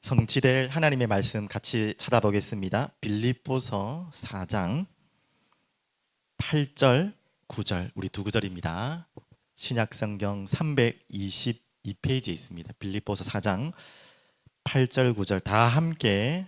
성취될 하나님의 말씀 같이 찾아보겠습니다. 빌립보서 4장 8절, 9절 우리 두 구절입니다. 신약성경 322페이지에 있습니다. 빌립보서 4장 8절, 9절 다 함께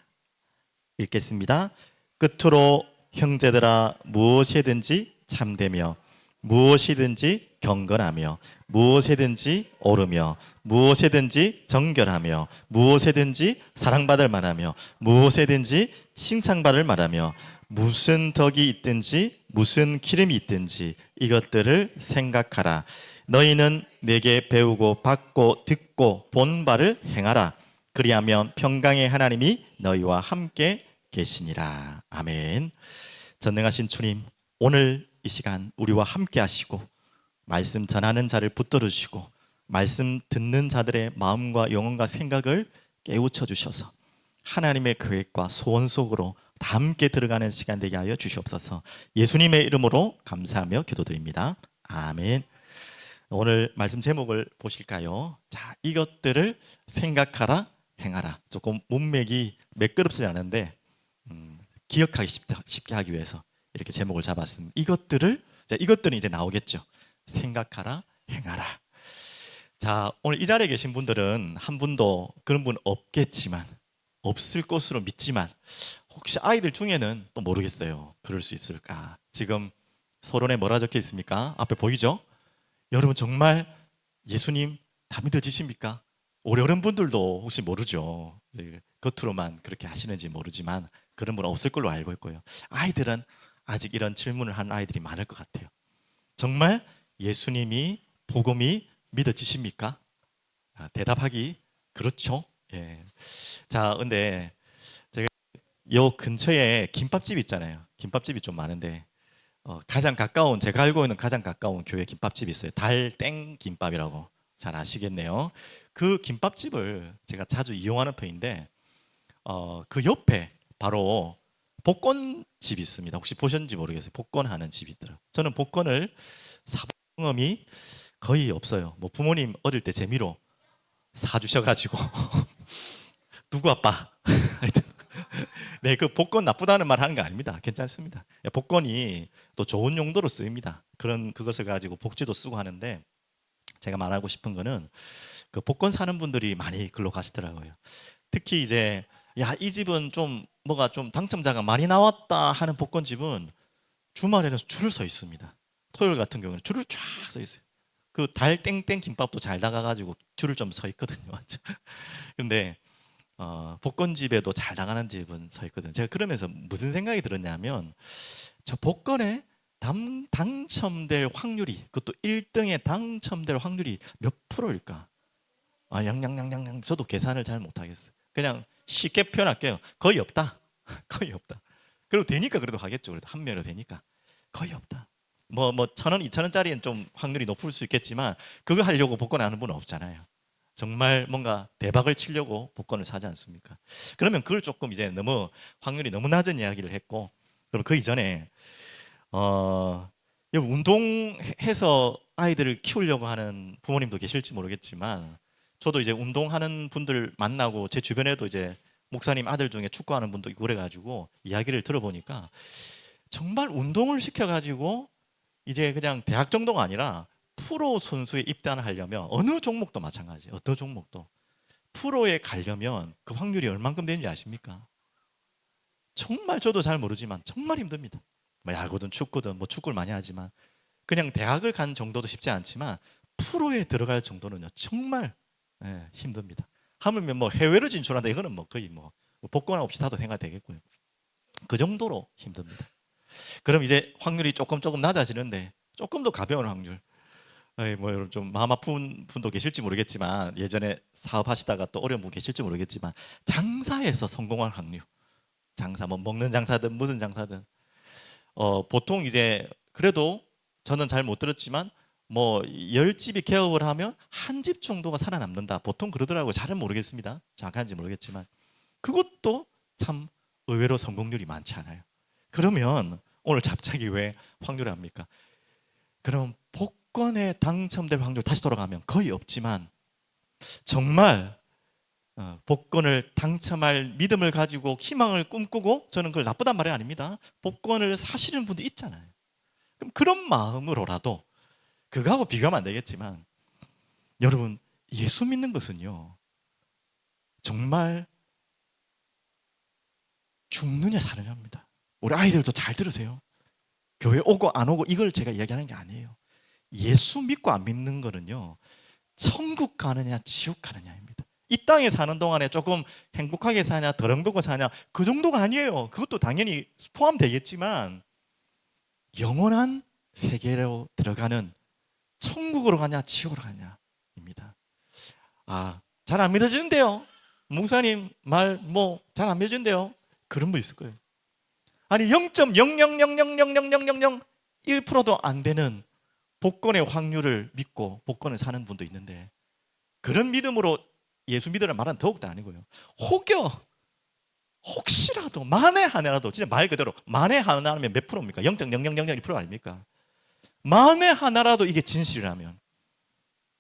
읽겠습니다. 끝으로 형제들아 무엇이든지 참되며 무엇이든지 경건하며 무엇이든지 옳으며 무엇이든지 정결하며 무엇이든지 사랑받을 만하며 무엇이든지 칭찬받을 만하며 무슨 덕이 있든지 무슨 기름이 있든지 이것들을 생각하라. 너희는 내게 배우고 받고 듣고 본 바를 행하라. 그리하면 평강의 하나님이 너희와 함께 계시니라. 아멘. 전능하신 주님, 오늘 이 시간 우리와 함께 하시고 말씀 전하는 자를 붙들어 주시고 말씀 듣는 자들의 마음과 영혼과 생각을 깨우쳐 주셔서 하나님의 계획과 소원 속으로 다 함께 들어가는 시간 되게 하여 주시옵소서. 예수님의 이름으로 감사하며 기도드립니다. 아멘. 오늘 말씀 제목을 보실까요? 자, 이것들을 생각하라, 행하라. 조금 문맥이 매끄럽지 않은데 기억하기 쉽게 하기 위해서 이렇게 제목을 잡았습니다. 이것들은 이제 나오겠죠. 생각하라, 행하라. 자, 오늘 이 자리에 계신 분들은 한 분도 그런 분 없겠지만, 없을 것으로 믿지만 혹시 아이들 중에는 또 모르겠어요. 그럴 수 있을까? 지금 서론에 뭐라 적혀 있습니까? 앞에 보이죠? 여러분 정말 예수님 다 믿어지십니까? 우리 어른분들도 혹시 모르죠. 겉으로만 그렇게 하시는지 모르지만 그런 분은 없을 걸로 알고 있고요. 아이들은 아직 이런 질문을 하는 아이들이 많을 것 같아요. 정말 예수님이 복음이 믿어지십니까? 대답하기 그렇죠. 예. 자, 근데 제가 요 근처에 김밥집 있잖아요. 김밥집이 좀 많은데 가장 가까운, 제가 알고 있는 가장 가까운 교회 김밥집이 있어요. 달땡 김밥이라고 잘 아시겠네요. 그 김밥집을 제가 자주 이용하는 편인데 그 옆에 바로 복권집이 있습니다. 혹시 보셨는지 모르겠어요. 복권하는 집이 있더라고요. 저는 복권을 사본 경험이 거의 없어요. 뭐 부모님 어릴 때 재미로 사주셔가지고 누구 아빠 네, 그 복권 나쁘다는 말 하는 거 아닙니다. 괜찮습니다. 복권이 또 좋은 용도로 쓰입니다. 그것을 가지고 복지도 쓰고 하는데 제가 말하고 싶은 거는 그 복권 사는 분들이 많이 글로 가시더라고요. 특히 이제 이 집은 좀 뭐가 좀 당첨자가 많이 나왔다 하는 복권집은 주말에는 줄을 서 있습니다. 토요일 같은 경우는 줄을 쫙 서 있어요. 그 달 땡땡 김밥도 잘 나가가지고 줄을 좀 서 있거든요. 근데 복권집에도 잘 나가는 집은 서 있거든요. 제가 그러면서 무슨 생각이 들었냐면 저 복권에 당첨될 확률이, 그것도 1등에 당첨될 확률이 몇 프로일까? 양양양양양. 저도 계산을 잘 못하겠어요. 그냥 쉽게 표현할게요. 거의 없다. 거의 없다. 그리고 되니까 그래도 하겠죠. 그래도 한 명으로 되니까 거의 없다. 뭐 1,000원, 2,000원짜리는 좀 확률이 높을 수 있겠지만 그거 하려고 복권 하는 분은 없잖아요. 정말 뭔가 대박을 치려고 복권을 사지 않습니까? 그러면 그걸 조금 이제 너무 확률이 너무 낮은 이야기를 했고, 그럼 그 이전에 운동해서 아이들을 키우려고 하는 부모님도 계실지 모르겠지만 저도 이제 운동하는 분들 만나고 제 주변에도 이제 목사님 아들 중에 축구하는 분도 있고 그래가지고 이야기를 들어보니까 정말 운동을 시켜가지고 이제 그냥 대학 정도가 아니라 프로 선수에 입단을 하려면 어느 종목도 마찬가지예요. 어떤 종목도 프로에 가려면 그 확률이 얼만큼 되는지 아십니까? 정말 저도 잘 모르지만 정말 힘듭니다. 뭐 야구든 축구든 뭐 축구를 많이 하지만 그냥 대학을 간 정도도 쉽지 않지만 프로에 들어갈 정도는요 정말 힘듭니다. 하물며 뭐 해외로 진출한다 이거는 뭐 거의 뭐 복권하고 비슷하다고 생각되겠고요. 그 정도로 힘듭니다. 그럼 이제 확률이 조금 낮아지는데 조금 더 가벼운 확률. 뭐 여러분 좀 마음 아픈 분도 계실지 모르겠지만 예전에 사업하시다가 또 어려운 분 계실지 모르겠지만 장사에서 성공할 확률. 장사 뭐 먹는 장사든 무슨 장사든 보통 이제 그래도 저는 잘 못 들었지만 뭐 10집이 개업을 하면 한 집 정도가 살아남는다. 보통 그러더라고요. 잘은 모르겠습니다. 정확한지 모르겠지만 그것도 참 의외로 성공률이 많지 않아요. 그러면 오늘 갑자기 왜 확률을 합니까? 그럼 복권에 당첨될 확률 다시 돌아가면 거의 없지만 정말 복권을 당첨할 믿음을 가지고 희망을 꿈꾸고, 저는 그걸 나쁘단 말이 아닙니다. 복권을 사시는 분도 있잖아요. 그럼 그런 마음으로라도, 그거하고 비교하면 안 되겠지만, 여러분, 예수 믿는 것은요, 정말 죽느냐 사느냐입니다. 우리 아이들도 잘 들으세요. 교회 오고 안 오고 이걸 제가 이야기하는 게 아니에요. 예수 믿고 안 믿는 거는요, 천국 가느냐 지옥 가느냐입니다. 이 땅에 사는 동안에 조금 행복하게 사냐 덜 행복하게 사냐 그 정도가 아니에요. 그것도 당연히 포함되겠지만, 영원한 세계로 들어가는, 천국으로 가냐 지옥으로 가냐입니다. 잘 안 믿어지는데요, 목사님 말 잘 안 믿어지는데요, 그런 분 있을 거예요. 아니 0.000000001%도 안 되는 복권의 확률을 믿고 복권을 사는 분도 있는데, 그런 믿음으로 예수 믿으라는 말은 더욱더 아니고요. 혹시라도 만에 하나라도, 진짜 말 그대로 만에 하나라면 몇 프로입니까? 0.00001% 아닙니까? 만에 하나라도 이게 진실이라면,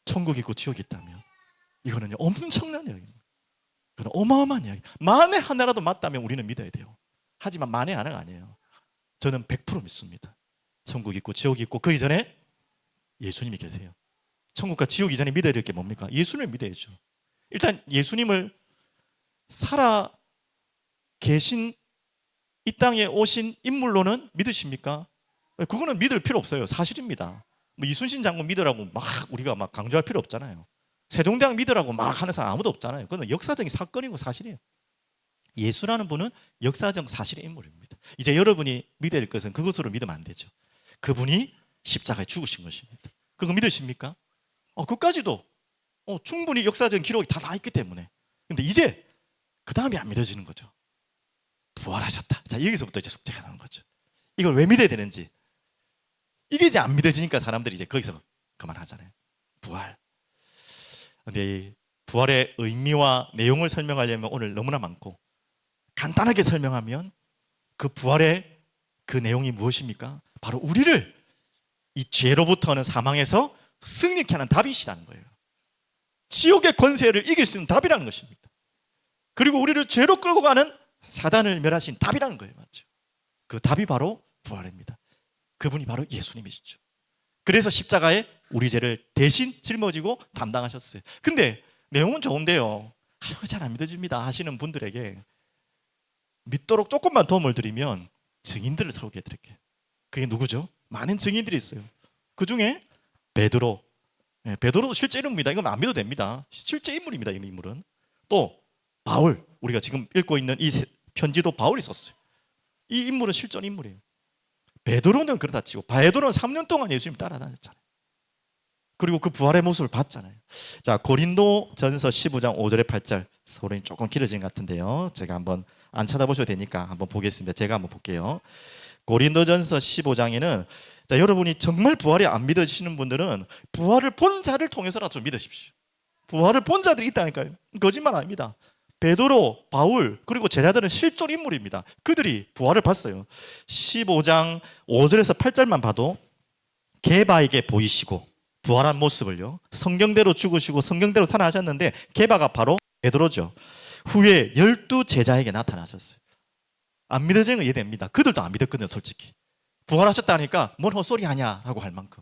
천국이 있고 지옥이 있다면, 이거는요 엄청난 이야기입니다. 그건 어마어마한 이야기. 만에 하나라도 맞다면 우리는 믿어야 돼요. 하지만 만에 하나가 아니에요. 저는 100% 믿습니다. 천국 있고 지옥이 있고, 그 이전에 예수님이 계세요. 천국과 지옥 이전에 믿어야 될 게 뭡니까? 예수님을 믿어야죠. 일단 예수님을 살아 계신, 이 땅에 오신 인물로는 믿으십니까? 그거는 믿을 필요 없어요. 사실입니다. 이순신 장군 믿으라고 막 우리가 막 강조할 필요 없잖아요. 세종대왕 믿으라고 막 하는 사람 아무도 없잖아요. 그건 역사적인 사건이고 사실이에요. 예수라는 분은 역사적 사실의 인물입니다. 이제 여러분이 믿어야 될 것은 그것으로 믿으면 안 되죠. 그분이 십자가에 죽으신 것입니다. 그거 믿으십니까? 그까지도 충분히 역사적인 기록이 다 나있기 때문에. 근데 이제 그 다음이 안 믿어지는 거죠. 부활하셨다. 자, 여기서부터 이제 숙제가 나는 거죠. 이걸 왜 믿어야 되는지. 이게 이제 안 믿어지니까 사람들이 이제 거기서 그만하잖아요. 부활. 근데 이 부활의 의미와 내용을 설명하려면 오늘 너무나 많고, 간단하게 설명하면 그 부활의 그 내용이 무엇입니까? 바로 우리를 이 죄로부터는 사망에서 승리케 하는 답이시라는 거예요. 지옥의 권세를 이길 수 있는 답이라는 것입니다. 그리고 우리를 죄로 끌고 가는 사단을 멸하신 답이라는 거예요. 맞죠? 그 답이 바로 부활입니다. 그분이 바로 예수님이시죠. 그래서 십자가에 우리 죄를 대신 짊어지고 담당하셨어요. 근데 내용은 좋은데요, 잘 안 믿어집니다 하시는 분들에게 믿도록 조금만 도움을 드리면 증인들을 소개해 드릴게요. 그게 누구죠? 많은 증인들이 있어요. 그 중에 베드로. 베드로도 실제 인물입니다. 이건 안 믿어도 됩니다. 실제 인물입니다. 이 인물은. 또 바울, 우리가 지금 읽고 있는 이 편지도 바울이 썼어요. 이 인물은 실존 인물이에요. 베드로는 그렇다 치고, 베드로는 3년 동안 예수님 따라다녔잖아요. 그리고 그 부활의 모습을 봤잖아요. 자, 고린도전서 15장 5절에 8절. 소론이 조금 길어진 것 같은데요, 제가 한번 안 쳐다보셔도 되니까 한번 보겠습니다. 제가 한번 볼게요. 고린도전서 15장에는, 자, 여러분이 정말 부활이 안 믿으시는 분들은 부활을 본 자를 통해서라도 좀 믿으십시오. 부활을 본 자들이 있다니까요. 거짓말 아닙니다. 베드로, 바울, 그리고 제자들은 실존 인물입니다. 그들이 부활을 봤어요. 15장 5절에서 8절만 봐도 게바에게 보이시고 부활한 모습을요, 성경대로 죽으시고 성경대로 살아나셨는데, 게바가 바로 베드로죠. 후에 12제자에게 나타나셨어요. 안 믿어지는 거 이해됩니다. 그들도 안 믿었거든요, 솔직히. 부활하셨다니까 뭔 헛소리 하냐라고 할 만큼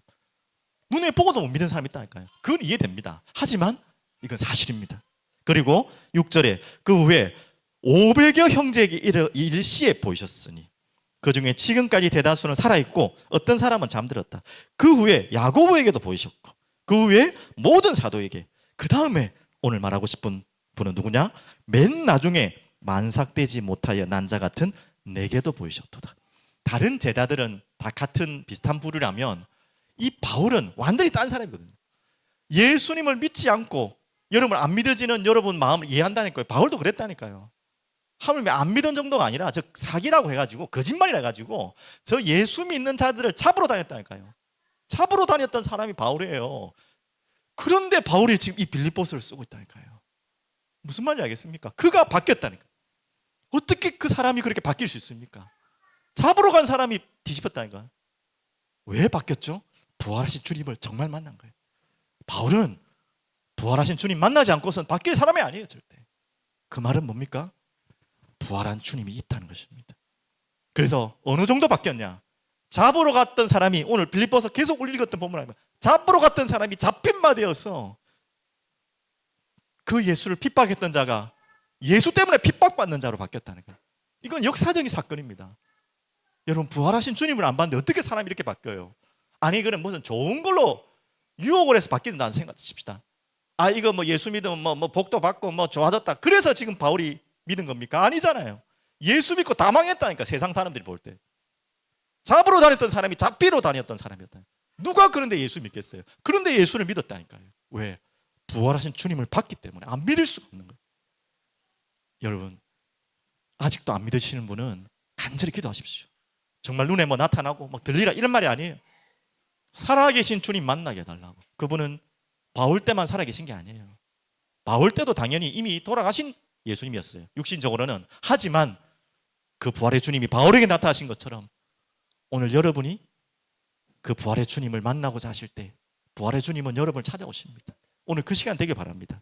눈에 보고도 못 믿는 사람이 있다니까요. 그건 이해됩니다. 하지만 이건 사실입니다. 그리고 6절에 그 후에 500여 형제에게 일시에 보이셨으니 그 중에 지금까지 대다수는 살아있고 어떤 사람은 잠들었다. 그 후에 야고보에게도 보이셨고, 그 후에 모든 사도에게, 그 다음에 오늘 말하고 싶은 분은 누구냐? 맨 나중에 만삭되지 못하여 난 자 같은 내게도 보이셨도다. 다른 제자들은 다 같은 비슷한 부류라면 이 바울은 완전히 딴 사람이거든요. 예수님을 믿지 않고 여러분 안 믿어지는 여러분 마음을 이해한다니까요. 바울도 그랬다니까요. 하물며 안 믿은 정도가 아니라 저 사기라고 해가지고, 거짓말이라 해가지고 저 예수 믿는 자들을 잡으러 다녔다니까요. 잡으러 다녔던 사람이 바울이에요. 그런데 바울이 지금 이 빌립보서를 쓰고 있다니까요. 무슨 말인지 알겠습니까? 그가 바뀌었다니까. 어떻게 그 사람이 그렇게 바뀔 수 있습니까? 잡으러 간 사람이 뒤집혔다니까. 왜 바뀌었죠? 부활하신 주님을 정말 만난 거예요. 바울은 부활하신 주님 만나지 않고서는 바뀔 사람이 아니에요, 절대. 그 말은 뭡니까? 부활한 주님이 있다는 것입니다. 그래서 어느 정도 바뀌었냐? 잡으러 갔던 사람이, 오늘 빌립보서 계속 읽었던 본문 아니면 잡으러 갔던 사람이 잡힌 바 되어서 그 예수를 핍박했던 자가 예수 때문에 핍박받는 자로 바뀌었다는 거예요. 이건 역사적인 사건입니다. 여러분, 부활하신 주님을 안 봤는데 어떻게 사람이 이렇게 바뀌어요? 아니, 그럼 무슨 좋은 걸로 유혹을 해서 바뀐다는 생각하십시다. 아, 이거 뭐 예수 믿으면 뭐 복도 받고 뭐 좋아졌다, 그래서 지금 바울이 믿은 겁니까? 아니잖아요. 예수 믿고 다 망했다니까. 세상 사람들이 볼 때 잡으러 다녔던 사람이 잡히러 다녔던 사람이었다. 누가 그런데 예수 믿겠어요? 그런데 예수를 믿었다니까요. 왜? 부활하신 주님을 봤기 때문에. 안 믿을 수가 없는 거예요. 여러분, 아직도 안 믿으시는 분은 간절히 기도하십시오. 정말 눈에 뭐 나타나고 뭐 들리라 이런 말이 아니에요. 살아계신 주님 만나게 해달라고. 그분은 바울 때만 살아계신 게 아니에요. 바울 때도 당연히 이미 돌아가신 예수님이었어요, 육신적으로는. 하지만 그 부활의 주님이 바울에게 나타나신 것처럼 오늘 여러분이 그 부활의 주님을 만나고자 하실 때 부활의 주님은 여러분을 찾아오십니다. 오늘 그 시간 되길 바랍니다.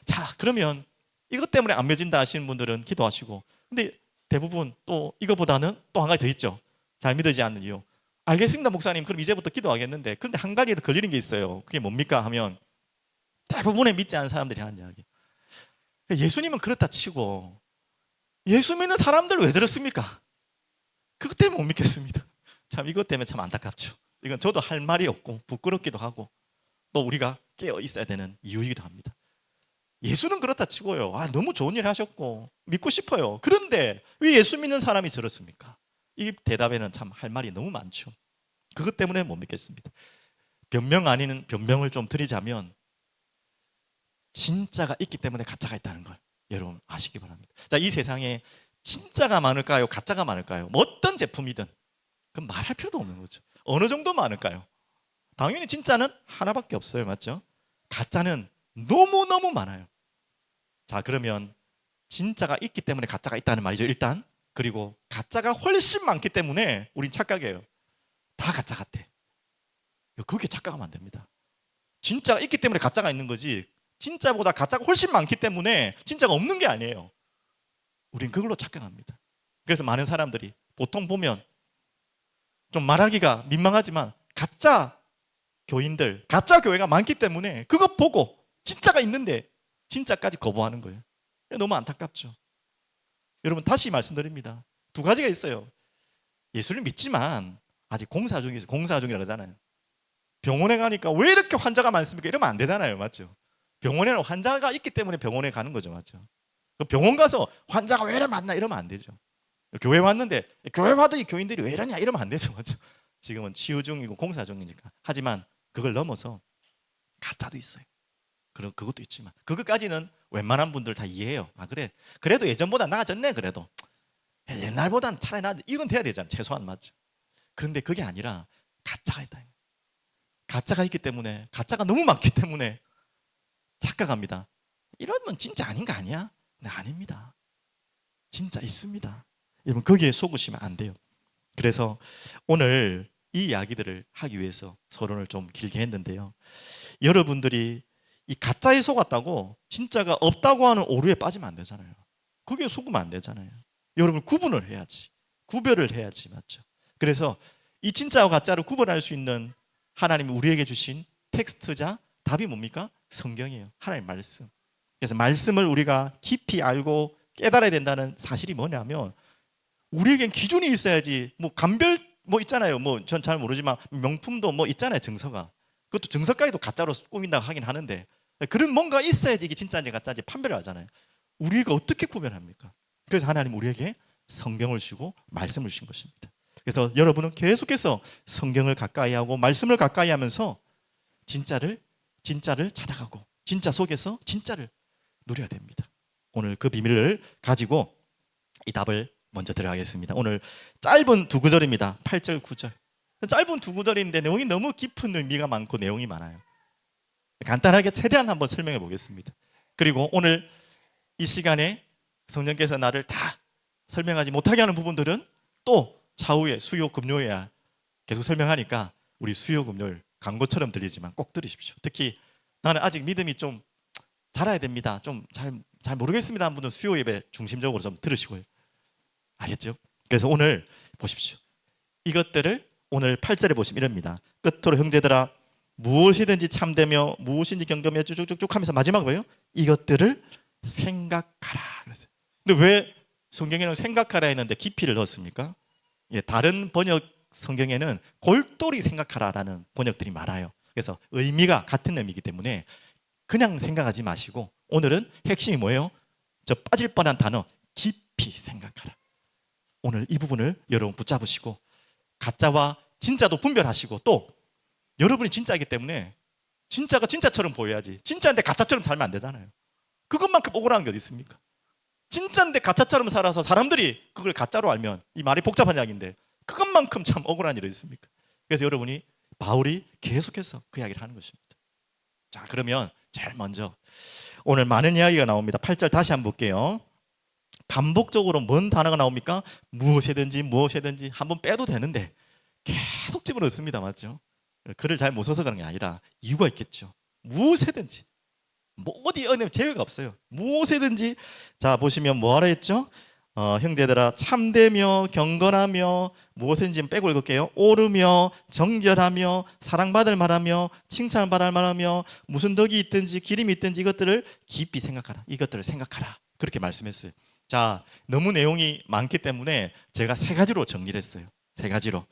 자, 그러면 이것 때문에 안 믿어진다 하시는 분들은 기도하시고, 근데 대부분 또 이거보다는 또 한 가지 더 있죠. 잘 믿어지지 않는 이유. 알겠습니다, 목사님. 그럼 이제부터 기도하겠는데, 그런데 한 가지 더 걸리는 게 있어요. 그게 뭡니까 하면 대부분의 믿지 않는 사람들이 하는 이야기. 예수님은 그렇다 치고 예수 믿는 사람들 왜 저렇습니까? 그것 때문에 못 믿겠습니다. 참, 이것 때문에 참 안타깝죠. 이건 저도 할 말이 없고 부끄럽기도 하고 또 우리가 깨어 있어야 되는 이유이기도 합니다. 예수는 그렇다 치고요, 아, 너무 좋은 일 하셨고 믿고 싶어요. 그런데 왜 예수 믿는 사람이 저렇습니까? 이 대답에는 참 할 말이 너무 많죠. 그것 때문에 못 믿겠습니다. 변명 아닌 변명을 좀 드리자면, 진짜가 있기 때문에 가짜가 있다는 걸 여러분 아시기 바랍니다. 자, 이 세상에 진짜가 많을까요? 가짜가 많을까요? 뭐 어떤 제품이든 그럼 말할 필요도 없는 거죠. 어느 정도 많을까요? 당연히 진짜는 하나밖에 없어요. 맞죠? 가짜는 너무너무 많아요. 자, 그러면 진짜가 있기 때문에 가짜가 있다는 말이죠, 일단. 그리고 가짜가 훨씬 많기 때문에 우린 착각해요. 다 가짜 같아. 그게 착각하면 안 됩니다. 진짜가 있기 때문에 가짜가 있는 거지, 진짜보다 가짜가 훨씬 많기 때문에 진짜가 없는 게 아니에요. 우린 그걸로 착각합니다. 그래서 많은 사람들이 보통 보면 좀 말하기가 민망하지만 가짜 교인들, 가짜 교회가 많기 때문에 그거 보고 진짜가 있는데 진짜까지 거부하는 거예요. 너무 안타깝죠. 여러분, 다시 말씀드립니다. 두 가지가 있어요. 예수를 믿지만 아직 공사 중이라고 그러잖아요. 병원에 가니까 왜 이렇게 환자가 많습니까? 이러면 안 되잖아요. 맞죠? 병원에는 환자가 있기 때문에 병원에 가는 거죠. 맞죠? 병원 가서 환자가 왜 이래 많나 이러면 안 되죠. 교회 왔는데 교회 와도 이 교인들이 왜 이러냐 이러면 안 되죠. 맞죠? 지금은 치유 중이고 공사 중이니까. 하지만 그걸 넘어서 가짜도 있어요. 그럼 그것도 있지만 그것까지는 웬만한 분들 다 이해해요. 아, 그래, 그래도 예전보다 나아졌네. 그래도 옛날보다는 차라리 나아. 이건 돼야 되잖아요. 최소한. 맞죠? 그런데 그게 아니라 가짜가 있다. 가짜가 있기 때문에, 가짜가 너무 많기 때문에 착각합니다. 이러면 진짜 아닌 거 아니야? 네, 아닙니다. 진짜 있습니다. 여러분, 거기에 속으시면 안 돼요. 그래서 오늘 이 이야기들을 하기 위해서 서론을 좀 길게 했는데요, 여러분들이 이 가짜에 속았다고 진짜가 없다고 하는 오류에 빠지면 안 되잖아요. 거기에 속으면 안 되잖아요. 여러분, 구분을 해야지. 구별을 해야지. 맞죠? 그래서 이 진짜와 가짜를 구분할 수 있는 하나님이 우리에게 주신 텍스트자, 답이 뭡니까? 성경이에요. 하나님 말씀. 그래서 말씀을 우리가 깊이 알고 깨달아야 된다는 사실이 뭐냐면, 우리에겐 기준이 있어야지. 뭐 감별 뭐 있잖아요. 뭐 전 잘 모르지만 명품도 뭐 있잖아요, 증서가. 그것도 증서까지도 가짜로 꾸민다고 하긴 하는데, 그런 뭔가 있어야지 이게 진짜인지 가짜인지 판별을 하잖아요. 우리가 어떻게 구별합니까? 그래서 하나님 우리에게 성경을 주고 말씀을 주신 것입니다. 그래서 여러분은 계속해서 성경을 가까이 하고 말씀을 가까이 하면서 진짜를 찾아가고 진짜 속에서 진짜를 누려야 됩니다. 오늘 그 비밀을 가지고 이 답을 먼저 들어가겠습니다. 오늘 짧은 두 구절입니다. 8절 9절. 짧은 두 구절인데 내용이 너무 깊은 의미가 많고 내용이 많아요. 간단하게 최대한 한번 설명해 보겠습니다. 그리고 오늘 이 시간에 성령께서 나를 다 설명하지 못하게 하는 부분들은 또 차후에 수요 금요일 계속 설명하니까 우리 수요 금요일 광고처럼 들리지만 꼭 들으십시오. 특히 나는 아직 믿음이 좀 자라야 됩니다, 좀 잘 잘 모르겠습니다 한 분은 수요 예배 중심적으로 좀 들으시고요. 알겠죠? 그래서 오늘 보십시오. 이것들을 오늘 8절에 보시면 이럽니다. 끝으로 형제들아 무엇이든지 참되며 무엇인지 경건하며 쭉쭉쭉 하면서 마지막 뭐예요? 이것들을 생각하라 그랬어요. 근데 왜 성경에는 생각하라 했는데 깊이를 넣었습니까? 예, 다른 번역 성경에는 골똘히 생각하라라는 번역들이 많아요. 그래서 의미가 같은 의미이기 때문에 그냥 생각하지 마시고 오늘은 핵심이 뭐예요? 저 빠질 뻔한 단어 깊이 생각하라. 오늘 이 부분을 여러분 붙잡으시고 가짜와 진짜도 분별하시고 또 여러분이 진짜이기 때문에 진짜가 진짜처럼 보여야지 진짜인데 가짜처럼 살면 안 되잖아요. 그것만큼 억울한 게 어디 있습니까? 진짜인데 가짜처럼 살아서 사람들이 그걸 가짜로 알면 이 말이 복잡한 이야기인데 그것만큼 참 억울한 일이 있습니까? 그래서 여러분이 바울이 계속해서 그 이야기를 하는 것입니다. 자, 그러면 제일 먼저 오늘 많은 이야기가 나옵니다. 8절 다시 한번 볼게요. 반복적으로 뭔 단어가 나옵니까? 무엇이든지 무엇이든지 한번 빼도 되는데 계속 집어넣습니다. 맞죠? 글을 잘 못 써서 그런 게 아니라 이유가 있겠죠. 무엇이든지 뭐 어디 어느 제외가 없어요. 무엇이든지. 자, 보시면 뭐하라 했죠? 형제들아 참되며 경건하며 무엇인지 빼고 읽을게요. 옳으며 정결하며 사랑받을 만하며 칭찬받을 만하며 무슨 덕이 있든지 기림이 있든지 이것들을 깊이 생각하라. 이것들을 생각하라. 그렇게 말씀했어요. 자, 너무 내용이 많기 때문에 제가 세 가지로 정리를 했어요. 세 가지로.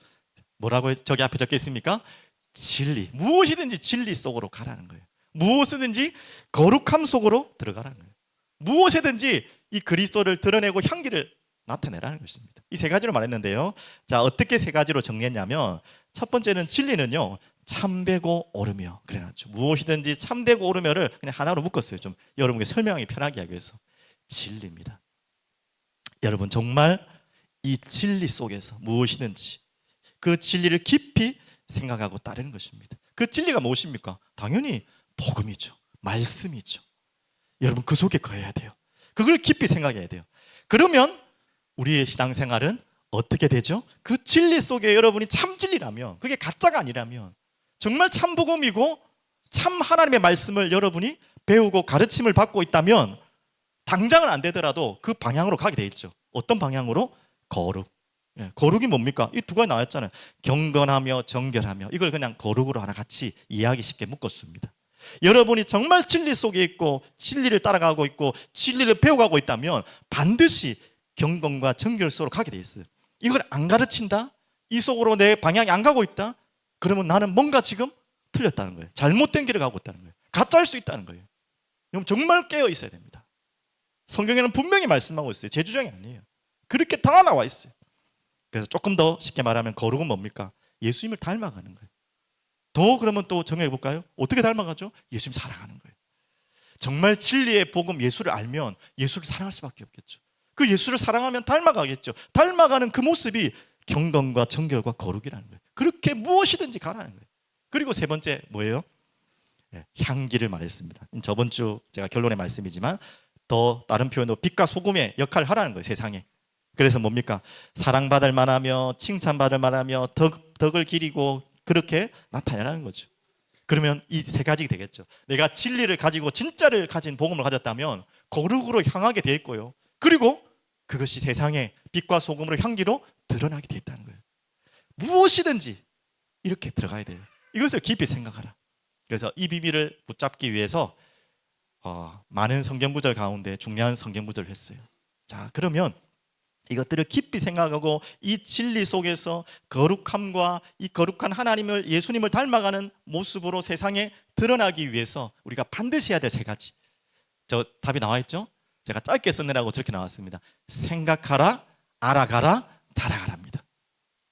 뭐라고 저기 앞에 적혀 있습니까? 진리. 무엇이든지 진리 속으로 가라는 거예요. 무엇이든지 거룩함 속으로 들어가라는 거예요. 무엇이든지 이 그리스도를 드러내고 향기를 나타내라는 것입니다. 이 세 가지로 말했는데요. 자, 어떻게 세 가지로 정리했냐면 첫 번째는 진리는요. 참되고 옳으며 그래가지고 무엇이든지 참되고 옳으며를 그냥 하나로 묶었어요. 좀 여러분께 설명하기 편하게 하기 위해서. 진리입니다. 여러분 정말 이 진리 속에서 무엇이든지 그 진리를 깊이 생각하고 따르는 것입니다. 그 진리가 무엇입니까? 당연히 복음이죠. 말씀이죠. 여러분 그 속에 거해야 돼요. 그걸 깊이 생각해야 돼요. 그러면 우리의 신앙생활은 어떻게 되죠? 그 진리 속에 여러분이 참 진리라면, 그게 가짜가 아니라면, 정말 참 복음이고 참 하나님의 말씀을 여러분이 배우고 가르침을 받고 있다면 당장은 안 되더라도 그 방향으로 가게 돼 있죠. 어떤 방향으로? 거룩. 거룩이 뭡니까? 이 두 가지 나왔잖아요. 경건하며 정결하며. 이걸 그냥 거룩으로 하나 같이 이해하기 쉽게 묶었습니다. 여러분이 정말 진리 속에 있고 진리를 따라가고 있고 진리를 배워가고 있다면 반드시 경건과 정결 속으로 가게 돼 있어요. 이걸 안 가르친다? 이 속으로 내 방향이 안 가고 있다? 그러면 나는 뭔가 지금 틀렸다는 거예요. 잘못된 길을 가고 있다는 거예요. 가짜일 수 있다는 거예요. 그럼 정말 깨어 있어야 됩니다. 성경에는 분명히 말씀하고 있어요. 제 주장이 아니에요. 그렇게 다 나와 있어요. 그래서 조금 더 쉽게 말하면 거룩은 뭡니까? 예수님을 닮아가는 거예요. 더 그러면 또 정해 볼까요? 어떻게 닮아가죠? 예수님 사랑하는 거예요. 정말 진리의 복음 예수를 알면 예수를 사랑할 수밖에 없겠죠. 그 예수를 사랑하면 닮아가겠죠. 닮아가는 그 모습이 경건과 정결과 거룩이라는 거예요. 그렇게 무엇이든지 가라는 거예요. 그리고 세 번째 뭐예요? 향기를 말했습니다. 저번 주 제가 결론의 말씀이지만 더 다른 표현으로 빛과 소금의 역할을 하라는 거예요. 세상에. 그래서 뭡니까? 사랑받을 만하며 칭찬받을 만하며 덕을 기리고 그렇게 나타내라는 거죠. 그러면 이 세 가지 되겠죠. 내가 진리를 가지고 진짜를 가진 복음을 가졌다면 거룩으로 향하게 돼 있고요. 그리고 그것이 세상에 빛과 소금으로 향기로 드러나게 돼 있다는 거예요. 무엇이든지 이렇게 들어가야 돼요. 이것을 깊이 생각하라. 그래서 이 비밀을 붙잡기 위해서 많은 성경 구절 가운데 중요한 성경 구절을 했어요. 자, 그러면 이것들을 깊이 생각하고 이 진리 속에서 거룩함과 이 거룩한 하나님을 예수님을 닮아가는 모습으로 세상에 드러나기 위해서 우리가 반드시 해야 될 세 가지. 저 답이 나와 있죠? 제가 짧게 쓰느라고 저렇게 나왔습니다. 생각하라, 알아가라, 자라가랍니다.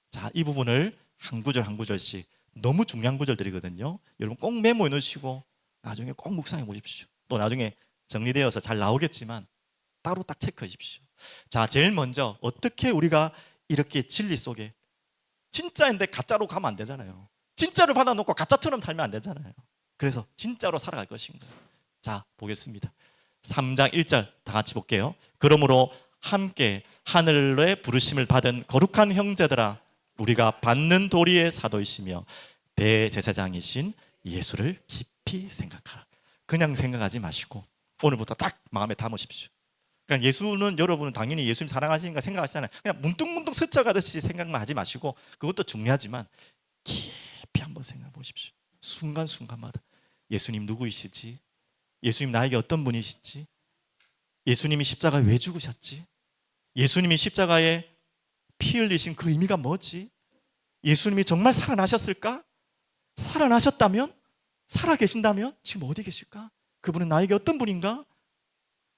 자, 이 부분을 한 구절 한 구절씩 너무 중요한 구절들이거든요. 여러분 꼭 메모해 놓으시고 나중에 꼭 묵상해 보십시오. 또 나중에 정리되어서 잘 나오겠지만 따로 딱 체크해 주십시오. 자, 제일 먼저 어떻게 우리가 이렇게 진리 속에 진짜인데 가짜로 가면 안 되잖아요. 진짜를 받아놓고 가짜처럼 살면 안 되잖아요. 그래서 진짜로 살아갈 것인가. 자, 보겠습니다. 3장 1절 다 같이 볼게요. 그러므로 함께 하늘의 부르심을 받은 거룩한 형제들아, 우리가 받는 도리의 사도이시며 대제사장이신 예수를 깊이 생각하라. 그냥 생각하지 마시고 오늘부터 딱 마음에 담으십시오. 그러니까 예수는 여러분은 당연히 예수님 사랑하시니까 생각하시잖아요. 그냥 문득문득 스쳐가듯이 생각만 하지 마시고 그것도 중요하지만 깊이 한번 생각해 보십시오. 순간순간마다 예수님 누구이시지? 예수님 나에게 어떤 분이시지? 예수님이 십자가에 왜 죽으셨지? 예수님이 십자가에 피 흘리신 그 의미가 뭐지? 예수님이 정말 살아나셨을까? 살아나셨다면? 살아계신다면 지금 어디 계실까? 그분은 나에게 어떤 분인가?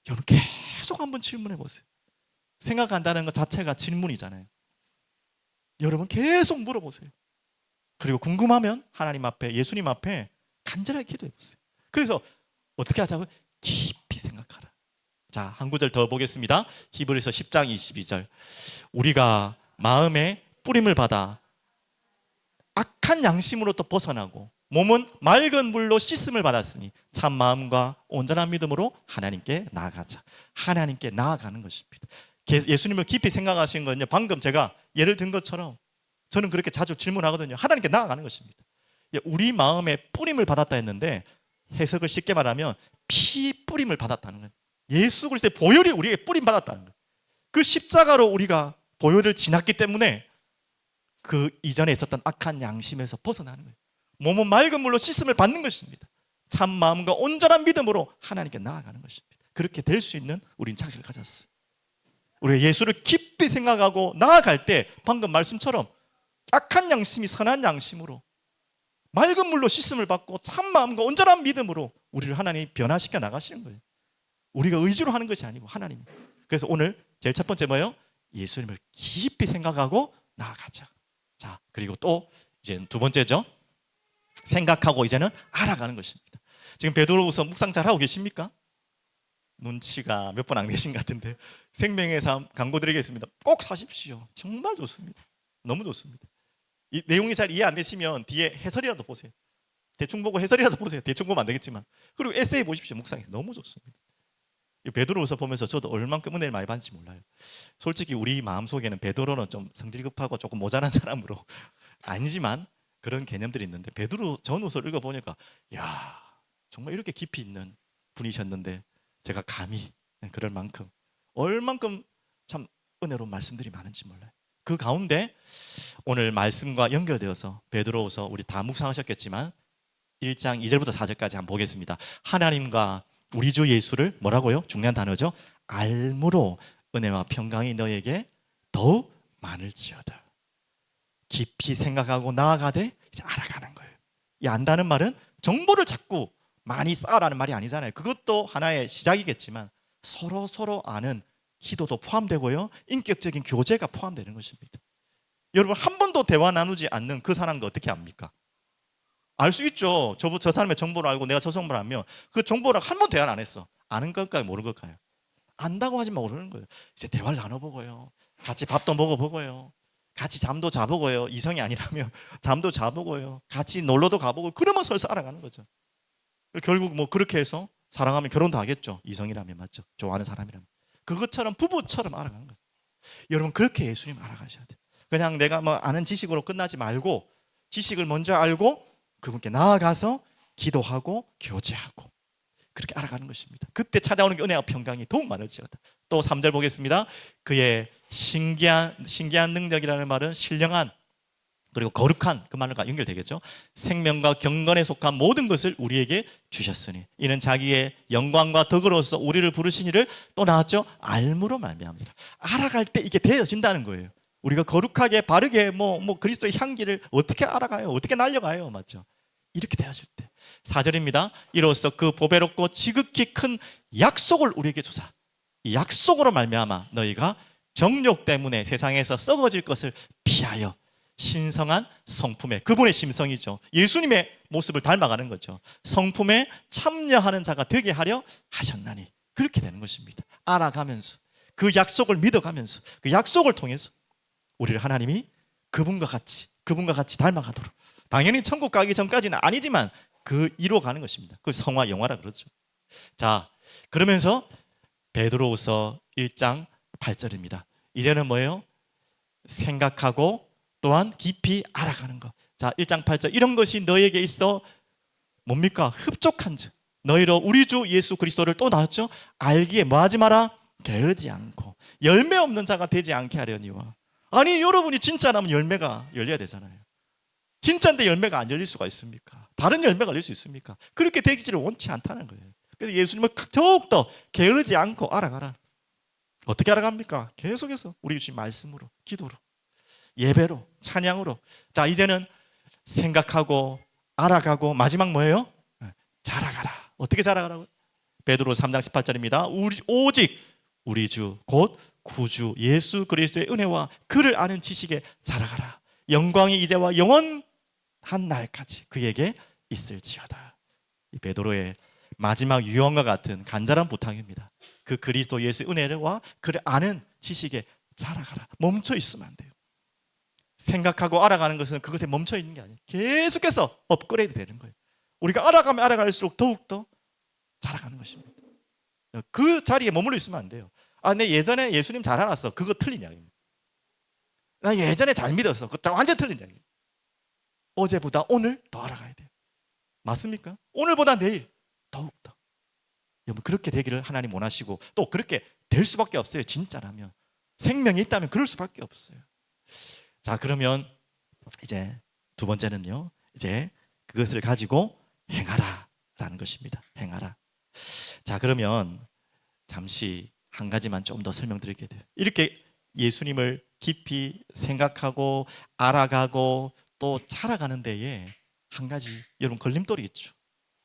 여러분 계속 한번 질문해 보세요. 생각한다는 것 자체가 질문이잖아요. 여러분 계속 물어보세요. 그리고 궁금하면 하나님 앞에, 예수님 앞에 간절하게 기도해 보세요. 그래서 어떻게 하자고요? 깊이 생각하라. 자, 한 구절 더 보겠습니다. 히브리서 10장 22절. 우리가 마음에 뿌림을 받아 악한 양심으로부터 벗어나고 몸은 맑은 물로 씻음을 받았으니 참 마음과 온전한 믿음으로 하나님께 나아가자. 하나님께 나아가는 것입니다. 예수님을 깊이 생각하신 건요, 방금 제가 예를 든 것처럼 저는 그렇게 자주 질문하거든요. 하나님께 나아가는 것입니다. 우리 마음에 뿌림을 받았다 했는데 해석을 쉽게 말하면 피 뿌림을 받았다는 거예요. 예수 그리스도의 보혈이 우리에게 뿌림 받았다는 거예요. 그 십자가로 우리가 보혈을 지났기 때문에 그 이전에 있었던 악한 양심에서 벗어나는 거예요. 몸은 맑은 물로 씻음을 받는 것입니다. 참 마음과 온전한 믿음으로 하나님께 나아가는 것입니다. 그렇게 될 수 있는 우린 자격을 가졌어요. 우리가 예수를 깊이 생각하고 나아갈 때 방금 말씀처럼 악한 양심이 선한 양심으로 맑은 물로 씻음을 받고 참 마음과 온전한 믿음으로 우리를 하나님이 변화시켜 나가시는 거예요. 우리가 의지로 하는 것이 아니고 하나님이. 그래서 오늘 제일 첫 번째 뭐예요? 예수님을 깊이 생각하고 나아가자. 자, 그리고 또 이제 두 번째죠. 생각하고 이제는 알아가는 것입니다. 지금 베드로후서 묵상 잘 하고 계십니까? 눈치가 몇 번 안 계신 것 같은데 생명의 삶 강구드리겠습니다. 꼭 사십시오. 정말 좋습니다. 너무 좋습니다. 이 내용이 잘 이해 안 되시면 뒤에 해설이라도 보세요. 대충 보고 해설이라도 보세요. 대충 보면 안 되겠지만. 그리고 에세이 보십시오. 묵상해서 너무 좋습니다. 베드로후서 보면서 저도 얼만큼 은혜를 많이 받는지 몰라요. 솔직히 우리 마음속에는 베드로는 좀 성질 급하고 조금 모자란 사람으로 아니지만 그런 개념들이 있는데 베드로 전후서를 읽어보니까 야, 정말 이렇게 깊이 있는 분이셨는데 제가 감히 그럴 만큼 얼만큼 참 은혜로운 말씀들이 많은지 몰라요. 그 가운데 오늘 말씀과 연결되어서 베드로후서 우리 다 묵상하셨겠지만 1장 2절부터 4절까지 한번 보겠습니다. 하나님과 우리 주 예수를 뭐라고요? 중요한 단어죠. 알므로 은혜와 평강이 너에게 더욱 많을지어다. 깊이 생각하고 나아가되 이제 알아가는 거예요. 이 안다는 말은 정보를 자꾸 많이 쌓으라는 말이 아니잖아요. 그것도 하나의 시작이겠지만 서로 아는 기도도 포함되고요, 인격적인 교제가 포함되는 것입니다. 여러분 한 번도 대화 나누지 않는 그 사람도 어떻게 압니까? 알 수 있죠. 저 사람의 정보를 알고 내가 저 정보를 알면 그 정보를 한 번 대화를 안 했어. 아는 걸까요? 모르는 걸까요? 안다고 하지만 모르는 거예요. 이제 대화를 나눠보고요, 같이 밥도 먹어보고요, 같이 잠도 자보고요. 이성이 아니라면 잠도 자보고요, 같이 놀러도 가보고, 그러면 서로 알아가는 거죠. 결국 뭐 그렇게 해서 사랑하면 결혼도 하겠죠. 이성이라면, 맞죠? 좋아하는 사람이라면. 그것처럼 부부처럼 알아가는 거예요. 여러분 그렇게 예수님 알아가셔야 돼요. 그냥 내가 뭐 아는 지식으로 끝나지 말고 지식을 먼저 알고 그분께 나아가서 기도하고 교제하고 그렇게 알아가는 것입니다. 그때 찾아오는 게 은혜와 평강이 더욱 많을지어다. 또 3절 보겠습니다. 그의 신기한 능력이라는 말은 신령한 그리고 거룩한 그 말과 연결되겠죠. 생명과 경건에 속한 모든 것을 우리에게 주셨으니 이는 자기의 영광과 덕으로서 우리를 부르시니를 또 나왔죠. 알므로 말미암니라. 알아갈 때 이게 되어진다는 거예요. 우리가 거룩하게 바르게 뭐 그리스도의 향기를 어떻게 알아가요? 어떻게 날려가요? 맞죠? 이렇게 되어질 때 4절입니다. 이로써 그 보배롭고 지극히 큰 약속을 우리에게 주사 이 약속으로 말미암아 너희가 정욕 때문에 세상에서 썩어질 것을 피하여 신성한 성품에, 그분의 심성이죠, 예수님의 모습을 닮아가는 거죠, 성품에 참여하는 자가 되게 하려 하셨나니 그렇게 되는 것입니다. 알아가면서 그 약속을 믿어가면서 그 약속을 통해서 우리를 하나님이 그분과 같이 닮아가도록, 당연히 천국 가기 전까지는 아니지만 그 이루어가는 것입니다. 그 성화 영화라 그러죠. 자, 그러면서 베드로후서 1장 8절입니다. 이제는 뭐예요? 생각하고 또한 깊이 알아가는 것. 자, 1장 8절 이런 것이 너에게 있어 뭡니까? 흡족한즉 너희로 우리 주 예수 그리스도를 또 나왔죠? 알기에 뭐 하지 마라? 게으르지 않고 열매 없는 자가 되지 않게 하려니와. 아니 여러분이 진짜라면 열매가 열려야 되잖아요. 진짜인데 열매가 안 열릴 수가 있습니까? 다른 열매가 열릴 수 있습니까? 그렇게 되기를 원치 않다는 거예요. 그래서 예수님은 더욱더 게으르지 않고 알아가라. 어떻게 알아갑니까? 계속해서 우리 주신 말씀으로, 기도로, 예배로, 찬양으로. 자, 이제는 생각하고 알아가고 마지막 뭐예요? 자라가라. 어떻게 자라가라고? 베드로 3장 18절입니다. 오직 우리 주 곧 구주 예수 그리스도의 은혜와 그를 아는 지식에 자라가라. 영광이 이제와 영원한 날까지 그에게 있을지어다. 이 베드로의 마지막 유언과 같은 간절한 부탁입니다. 그 그리스도 예수 은혜와 그를 아는 지식에 자라가라. 멈춰 있으면 안 돼요. 생각하고 알아가는 것은 그것에 멈춰 있는 게 아니에요. 계속해서 업그레이드 되는 거예요. 우리가 알아가면 알아갈수록 더욱더 자라가는 것입니다. 그 자리에 머물러 있으면 안 돼요. 아, 내 예전에 예수님 잘 알았어. 그거 틀린 이야기입니다. 나 예전에 잘 믿었어. 그거 완전 틀린 이야기입니다. 어제보다 오늘 더 알아가야 돼요. 맞습니까? 오늘보다 내일 더욱더. 여러분 그렇게 되기를 하나님 원하시고 또 그렇게 될 수밖에 없어요. 진짜라면. 생명이 있다면 그럴 수밖에 없어요. 자, 그러면 이제 두 번째는요. 이제 그것을 가지고 행하라 라는 것입니다. 행하라. 자, 그러면 잠시 한 가지만 좀 더 설명드리게 돼요. 이렇게 예수님을 깊이 생각하고 알아가고 또 자라가는 데에 한 가지 여러분 걸림돌이 있죠.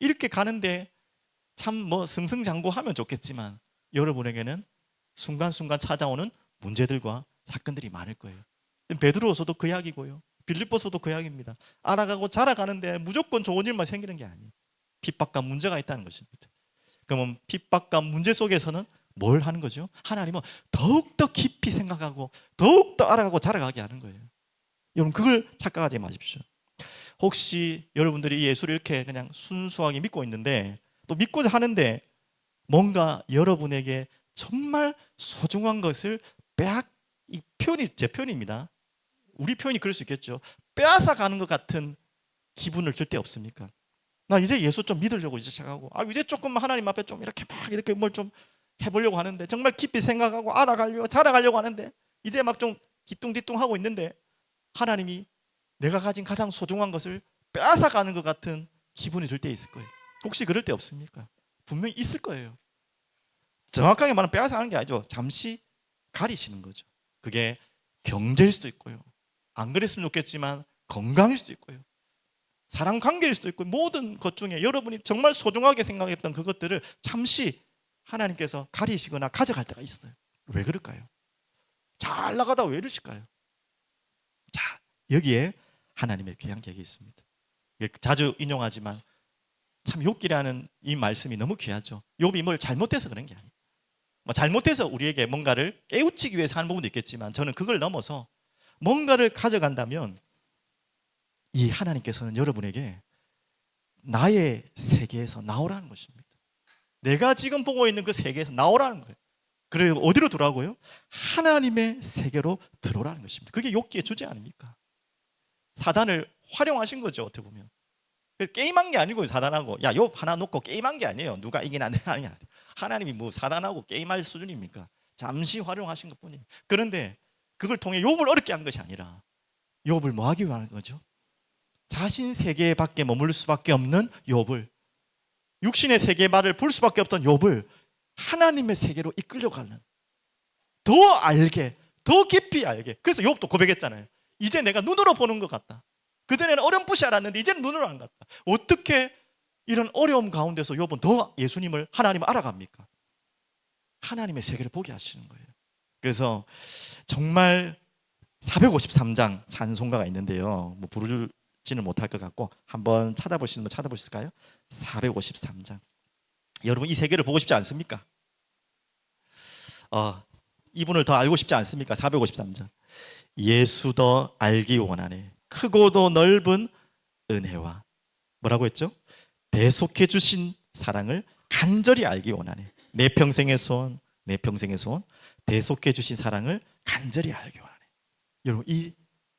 이렇게 가는데 참 뭐 승승장구하면 좋겠지만 여러분에게는 순간순간 찾아오는 문제들과 사건들이 많을 거예요. 베드로서도 그 이야기고요. 빌립보서도 그 이야기입니다. 알아가고 자라가는데 무조건 좋은 일만 생기는 게 아니에요. 핍박과 문제가 있다는 것입니다. 그러면 핍박과 문제 속에서는 뭘 하는 거죠? 하나님은 더욱더 깊이 생각하고 더욱더 알아가고 자라가게 하는 거예요. 여러분 그걸 착각하지 마십시오. 혹시 여러분들이 예수를 이렇게 그냥 순수하게 믿고 있는데 또 믿고자 하는데 뭔가 여러분에게 정말 소중한 것을 이 표현이 제 표현입니다. 우리 표현이 그럴 수 있겠죠. 빼앗아 가는 것 같은 기분을 줄 때 없습니까? 나 이제 예수 좀 믿으려고 이제 시작하고 이제 조금 하나님 앞에 좀 이렇게 막 이렇게 뭘 좀 해보려고 하는데 정말 깊이 생각하고 알아가려고 자라가려고 하는데 이제 막 좀 뒤뚱뒤뚱하고 있는데 하나님이 내가 가진 가장 소중한 것을 빼앗아 가는 것 같은 기분이 들 때 있을 거예요. 혹시 그럴 때 없습니까? 분명히 있을 거예요. 정확하게 말하면 빼앗아 가는 게 아니죠. 잠시 가리시는 거죠. 그게 경제일 수도 있고요. 안 그랬으면 좋겠지만 건강일 수도 있고요. 사랑 관계일 수도 있고 모든 것 중에 여러분이 정말 소중하게 생각했던 그것들을 잠시 하나님께서 가리시거나 가져갈 때가 있어요. 왜 그럴까요? 잘 나가다 왜 이러실까요? 자, 여기에 하나님의 귀한 계획이 있습니다. 자주 인용하지만 참 욥기라는 이 말씀이 너무 귀하죠. 욥이 뭘 잘못해서 그런 게 아니에요. 잘못해서 우리에게 뭔가를 깨우치기 위해서 하는 부분도 있겠지만 저는 그걸 넘어서 뭔가를 가져간다면 이 하나님께서는 여러분에게 나의 세계에서 나오라는 것입니다. 내가 지금 보고 있는 그 세계에서 나오라는 거예요. 그리고 어디로 들어가고요? 하나님의 세계로 들어오라는 것입니다. 그게 욥기의 주제 아닙니까? 사단을 활용하신 거죠. 어떻게 보면 게임한 게 아니고요. 사단하고 야 욥 하나 놓고 게임한 게 아니에요. 누가 이기나 안 되나. 하나님이 뭐 사단하고 게임할 수준입니까? 잠시 활용하신 것뿐이에요. 그런데 그걸 통해 욥을 어렵게 한 것이 아니라 욥을 뭐 하기 위한 거죠? 자신 세계 밖에 머물 수밖에 없는 욥을, 육신의 세계만을 볼 수밖에 없던 욥을 하나님의 세계로 이끌려가는, 더 알게, 더 깊이 알게. 그래서 욥도 고백했잖아요. 이제 내가 눈으로 보는 것 같다. 그전에는 어렴풋이 알았는데 이제는 눈으로 안 갔다. 어떻게 이런 어려움 가운데서 욥은 더 예수님을, 하나님을 알아갑니까? 하나님의 세계를 보게 하시는 거예요. 그래서 정말 453장 찬송가가 있는데요. 뭐 부르지는 못할 것 같고 한번 찾아보시는 분 찾아보실까요? 453장. 여러분 이 세계를 보고 싶지 않습니까? 이분을 더 알고 싶지 않습니까? 453장. 예수 더 알기 원하네. 크고도 넓은 은혜와 뭐라고 했죠? 대속해 주신 사랑을 간절히 알기 원하네. 내 평생의 소원, 내 평생의 소원, 대속해 주신 사랑을 간절히 알기 원하네. 여러분 이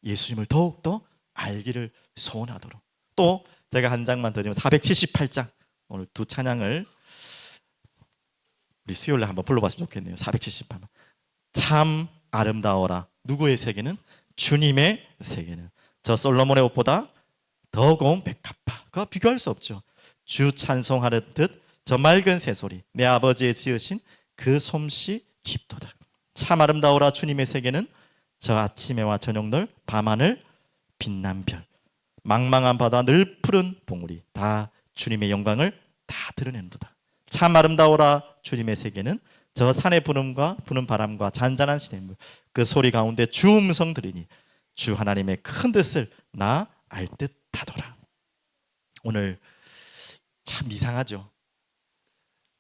예수님을 더욱더 알기를 소원하도록. 또 제가 한 장만 더 드리면 478장 오늘 두 찬양을 우리 수요일에 한번 불러봤으면 좋겠네요. 478번. 참 아름다워라. 누구의 세계는? 주님의 세계는. 저 솔로몬의 옷보다 더 고운 백합화. 그와 비교할 수 없죠. 주 찬송하는 듯 저 맑은 새소리, 내 아버지의 지으신 그 솜씨 깊도다. 참 아름다워라. 주님의 세계는 저 아침해와 저녁늘 밤하늘 빛난 별, 망망한 바다 늘 푸른 봉우리, 다 주님의 영광을 다 드러내는도다. 참 아름다워라. 주님의 세계는 저 산의 부름과 부는 바람과 잔잔한 시냇물, 그 소리 가운데 주 음성 들으니 주 하나님의 큰 뜻을 나 알 듯하더라. 오늘 참 이상하죠.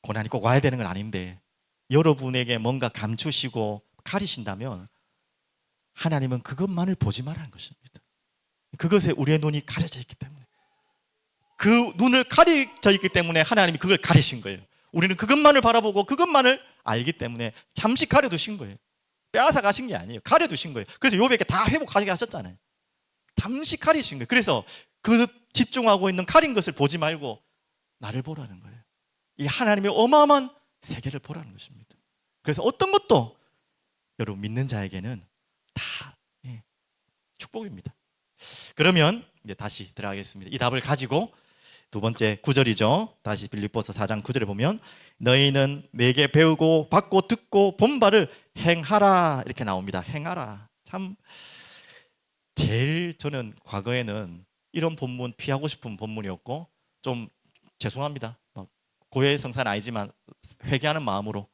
고난이 꼭 와야 되는 건 아닌데 여러분에게 뭔가 감추시고 가리신다면 하나님은 그것만을 보지 말라는 것입니다. 그것에 우리의 눈이 가려져 있기 때문에, 그 눈을 가려져 있기 때문에 하나님이 그걸 가리신 거예요. 우리는 그것만을 바라보고 그것만을 알기 때문에 잠시 가려두신 거예요. 빼앗아 가신 게 아니에요. 가려두신 거예요. 그래서 욥에게 다 회복하게 하셨잖아요. 잠시 가리신 거예요. 그래서 그 집중하고 있는 가린 것을 보지 말고 나를 보라는 거예요. 이 하나님의 어마어마한 세계를 보라는 것입니다. 그래서 어떤 것도 여러분 믿는 자에게는 다 축복입니다. 그러면 이제 다시 들어가겠습니다. 이 답을 가지고 두 번째 9절이죠. 다시 빌립보서 4장 9절에 보면 너희는 내게 배우고 받고 듣고 본 바를 행하라 이렇게 나옵니다. 행하라. 참 제일 저는 과거에는 이런 본문 피하고 싶은 본문이었고, 좀 죄송합니다. 고해 성사는 아니지만 회개하는 마음으로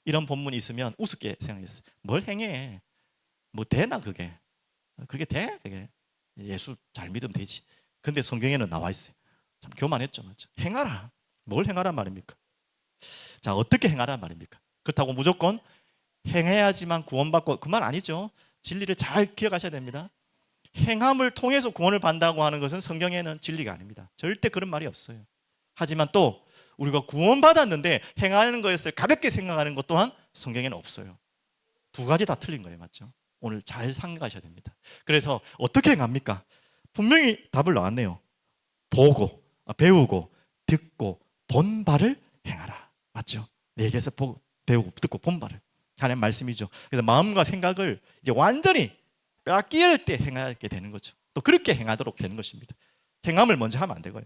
이런 본문이 있으면 우습게 생각했어요. 뭘 행해? 뭐 되나 그게? 그게 돼? 그게 예수 잘 믿으면 되지. 근데 성경에는 나와 있어요. 참 교만했죠, 맞죠? 행하라. 뭘 행하란 말입니까? 자, 어떻게 행하란 말입니까? 그렇다고 무조건 행해야지만 구원받고, 그 말 아니죠. 진리를 잘 기억하셔야 됩니다. 행함을 통해서 구원을 받는다고 하는 것은 성경에는 진리가 아닙니다. 절대 그런 말이 없어요. 하지만 또 우리가 구원받았는데 행하는 것을 가볍게 생각하는 것 또한 성경에는 없어요. 두 가지 다 틀린 거예요, 맞죠? 오늘 잘 생각하셔야 됩니다. 그래서 어떻게 행합니까? 분명히 답을 나왔네요. 보고, 배우고, 듣고, 본 바를 행하라. 맞죠? 내게서 보고, 배우고, 듣고, 본 바를. 하나님 말씀이죠. 그래서 마음과 생각을 이제 완전히 빼앗길 때 행하게 되는 거죠. 또 그렇게 행하도록 되는 것입니다. 행함을 먼저 하면 안 되고요.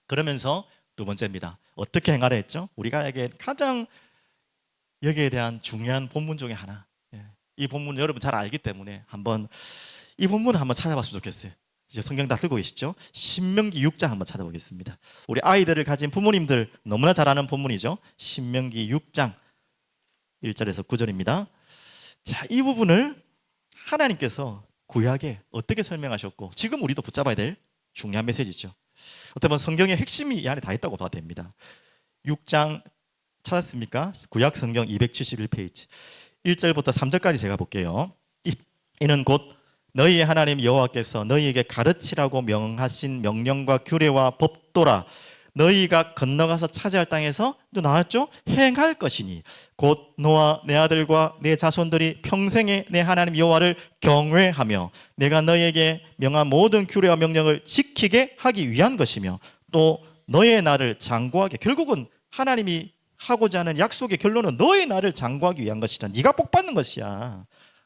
그러면서 두 번째입니다. 어떻게 행하라 했죠? 우리가 가장 여기에 대한 중요한 본문 중에 하나. 이 본문 여러분 잘 알기 때문에 한번 이 본문을 한번 찾아봤으면 좋겠어요. 이제 성경 다 들고 계시죠? 신명기 6장 한번 찾아보겠습니다. 우리 아이들을 가진 부모님들 너무나 잘 아는 본문이죠. 신명기 6장 1절에서 9절입니다. 자, 이 부분을 하나님께서 구약에 어떻게 설명하셨고 지금 우리도 붙잡아야 될 중요한 메시지죠. 어떻게 보면 성경의 핵심이 이 안에 다 있다고 봐도 됩니다. 6장 찾았습니까? 구약 성경 271페이지 1절부터 3절까지 제가 볼게요. 이는 곧 너희의 하나님 여호와께서 너희에게 가르치라고 명하신 명령과 규례와 법도라. 너희가 건너가서 차지할 땅에서 또 나왔죠? 행할 것이니 곧 너와 내 아들과 내 자손들이 평생에 내 하나님 여호와를 경외하며 내가 너희에게 명한 모든 규례와 명령을 지키게 하기 위한 것이며 또 너의 나를 장구하게, 결국은 하나님이 하고자 하는 약속의 결론은 너의 나를 장구하기 위한 것이라. 네가 복 받는 것이야.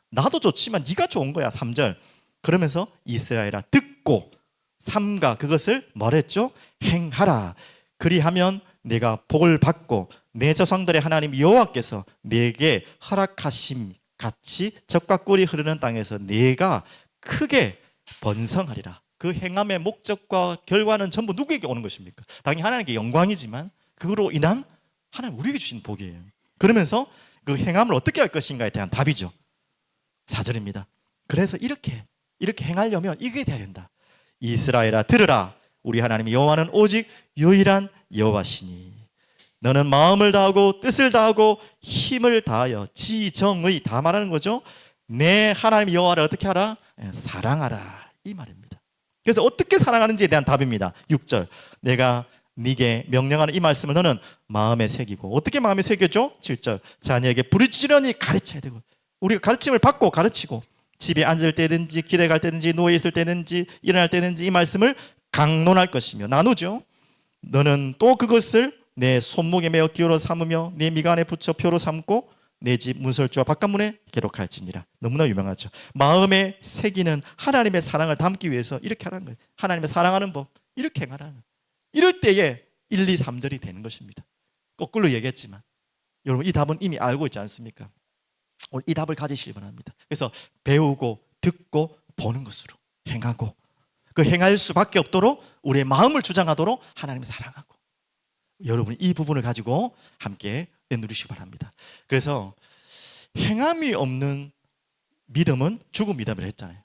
나도 좋지만 네가 좋은 거야. 3절. 그러면서 이스라엘아 듣고 삼가 그것을 뭐랬죠? 행하라. 그리하면 내가 복을 받고 내 조상들의 하나님 여호와께서 내게 허락하심 같이 젖과 꿀이 흐르는 땅에서 내가 크게 번성하리라. 그 행함의 목적과 결과는 전부 누구에게 오는 것입니까? 당연히 하나님께 영광이지만 그로 인한 하나님 우리에게 주신 복이에요. 그러면서 그 행함을 어떻게 할 것인가에 대한 답이죠. 4절입니다. 그래서 이렇게 행하려면 이게 돼야 된다. 이스라엘아 들으라. 우리 하나님 여호와는 오직 유일한 여호와시니 너는 마음을 다하고 뜻을 다하고 힘을 다하여 지정의 다 말하는 거죠. 내 하나님 여호와를 어떻게 하라? 사랑하라. 이 말입니다. 그래서 어떻게 사랑하는지에 대한 답입니다. 6절. 내가 네게 명령하는 이 말씀을 너는 마음에 새기고. 어떻게 마음에 새겼죠? 7절. 자녀에게 부르짖으려니 가르쳐야 되고. 우리가 가르침을 받고 가르치고 집에 앉을 때든지 길에 갈 때든지 누워 있을 때든지 일어날 때든지 이 말씀을 강론할 것이며 나누죠. 너는 또 그것을 내 손목에 메어 기호로 삼으며 내 미간에 붙여 표로 삼고 내 집 문설주와 바깥문에 기록할지니라. 너무나 유명하죠. 마음에 새기는 하나님의 사랑을 담기 위해서 이렇게 하라는 거예요. 하나님의 사랑하는 법 이렇게 행하라는 거예요. 이럴 때에 1, 2, 3절이 되는 것입니다. 거꾸로 얘기했지만 여러분 이 답은 이미 알고 있지 않습니까? 오늘 이 답을 가지시기 바랍니다. 그래서 배우고 듣고 보는 것으로 행하고 그 행할 수밖에 없도록 우리의 마음을 주장하도록 하나님을 사랑하고 여러분이 이 부분을 가지고 함께 누리시기 바랍니다. 그래서 행함이 없는 믿음은 죽은 믿음이라 했잖아요.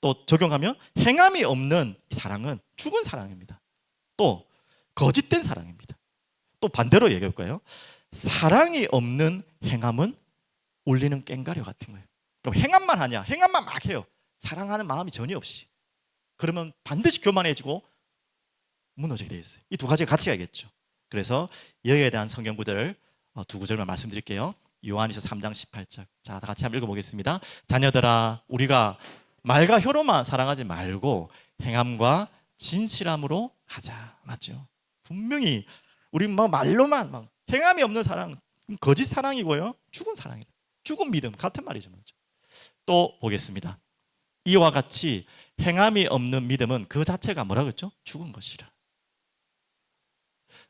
또 적용하면 행함이 없는 사랑은 죽은 사랑입니다. 또 거짓된 사랑입니다. 또 반대로 얘기할 거예요. 사랑이 없는 행함은 울리는 꽹과려 같은 거예요. 그럼 행함만 하냐? 행함만 막 해요. 사랑하는 마음이 전혀 없이. 그러면 반드시 교만해지고 무너지게 되어 있어요. 이 두 가지가 같이 가야겠죠. 그래서 여기에 대한 성경 구절을 두 구절만 말씀드릴게요. 요한일서 3장 18절. 자, 다 같이 한번 읽어보겠습니다. 자녀들아, 우리가 말과 혀로만 사랑하지 말고 행함과 진실함으로 하자. 맞죠? 분명히 우리 말로만 행함이 없는 사랑, 거짓 사랑이고요. 죽은 사랑이에요. 죽은 믿음 같은 말이죠. 맞죠? 또 보겠습니다. 이와 같이 행함이 없는 믿음은 그 자체가 뭐라고 했죠? 죽은 것이라.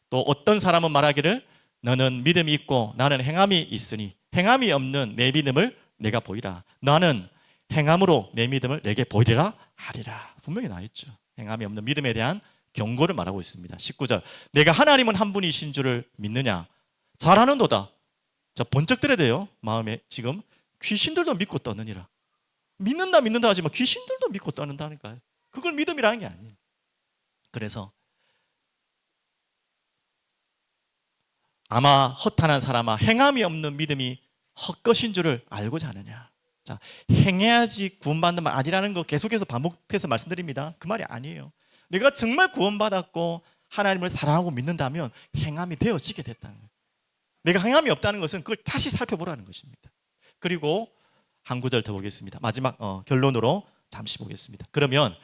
또 어떤 사람은 말하기를 너는 믿음이 있고 나는 행함이 있으니 행함이 없는 내 믿음을 내가 보이라. 나는 행함으로 내 믿음을 내게 보이리라 하리라. 분명히 나와 있죠. 행함이 없는 믿음에 대한 경고를 말하고 있습니다. 19절. 내가 하나님은 한 분이신 줄을 믿느냐? 잘하는도다. 자, 번쩍 들어야 돼요. 마음에 지금 귀신들도 믿고 떠느니라. 믿는다 하지만 귀신들도 믿고 떠는다니까요. 그걸 믿음이라는 게 아니에요. 그래서 아마 허탄한 사람아 행함이 없는 믿음이 헛것인 줄을 알고자 하느냐. 자, 행해야지 구원받는 말 아니라는 거 계속해서 반복해서 말씀드립니다. 그 말이 아니에요. 내가 정말 구원받았고 하나님을 사랑하고 믿는다면 행함이 되어지게 됐다는 거예요. 내가 행함이 없다는 것은 그걸 다시 살펴보라는 것입니다. 그리고 한 구절 더 보겠습니다. 마지막 결론으로 잠시 보겠습니다. 그러면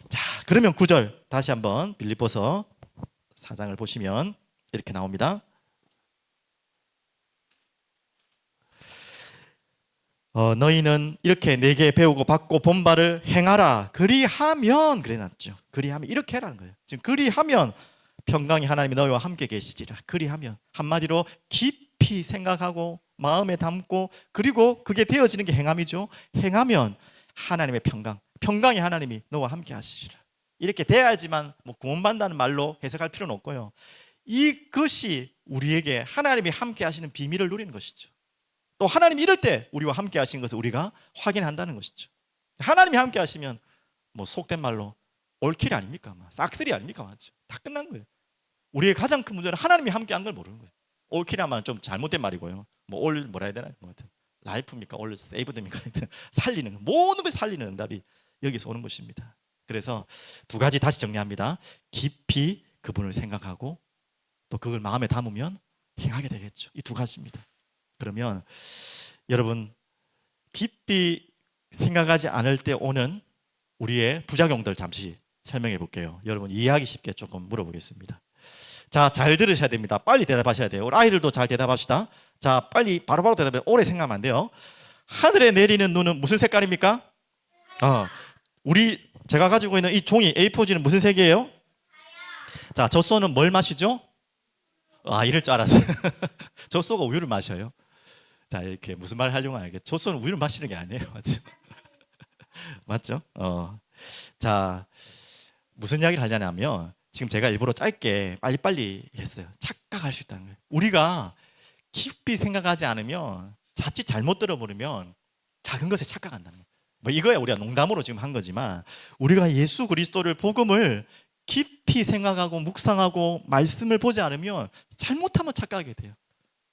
9절 다시 한번 빌립보서 4장을 보시면 이렇게 나옵니다. 너희는 이렇게 내게 배우고 받고 본 바를 행하라. 그리하면 그래놨죠. 그리하면 이렇게 해라는 거예요. 지금 그리하면 평강이 하나님이 너희와 함께 계시리라. 그리하면 한마디로 깊이 생각하고 마음에 담고 그리고 그게 되어지는 게 행함이죠. 행하면 하나님의 평강이 하나님이 너와 함께 하시리라. 이렇게 돼야지만 구원받는다는 말로 해석할 필요는 없고요. 이것이 우리에게 하나님이 함께 하시는 비밀을 누리는 것이죠. 또 하나님이 이럴 때 우리와 함께 하신 것을 우리가 확인한다는 것이죠. 하나님이 함께 하시면 속된 말로 올킬이 아닙니까? 싹쓸이 아닙니까? 맞죠? 다 끝난 거예요. 우리의 가장 큰 문제는 하나님이 함께 한 걸 모르는 거예요. 올킬이라면 좀 잘못된 말이고요. 뭐라 해야 되나? 라이프입니까? 올 세이브드입니까? 살리는 모든 걸 살리는 응답이 여기서 오는 것입니다. 그래서 두 가지 다시 정리합니다. 깊이 그분을 생각하고 또 그걸 마음에 담으면 행하게 되겠죠. 이 두 가지입니다. 그러면 여러분 깊이 생각하지 않을 때 오는 우리의 부작용들 잠시 설명해 볼게요. 여러분 이해하기 쉽게 조금 물어보겠습니다. 자, 잘 들으셔야 됩니다. 빨리 대답하셔야 돼요. 우리 아이들도 잘 대답합시다. 자, 빨리 바로바로 대답해. 오래 생각하면 안 돼요. 하늘에 내리는 눈은 무슨 색깔입니까? 제가 가지고 있는 이 종이 A4지는 무슨 색이에요? 자, 젖소는 뭘 마시죠? 이럴 줄 알았어요. 젖소가 우유를 마셔요. 자, 이렇게 무슨 말을 하려고 알겠죠? 젖소는 우유를 마시는 게 아니에요. 맞죠? 맞죠? 자, 무슨 이야기를 하냐면 지금 제가 일부러 짧게 빨리빨리 했어요. 착각할 수 있다는 거예요. 우리가 깊이 생각하지 않으면 자칫 잘못 들어버리면 작은 것에 착각한다는 거예요. 이거야 우리가 농담으로 지금 한 거지만 우리가 예수 그리스도를 복음을 깊이 생각하고 묵상하고 말씀을 보지 않으면 잘못하면 착각하게 돼요.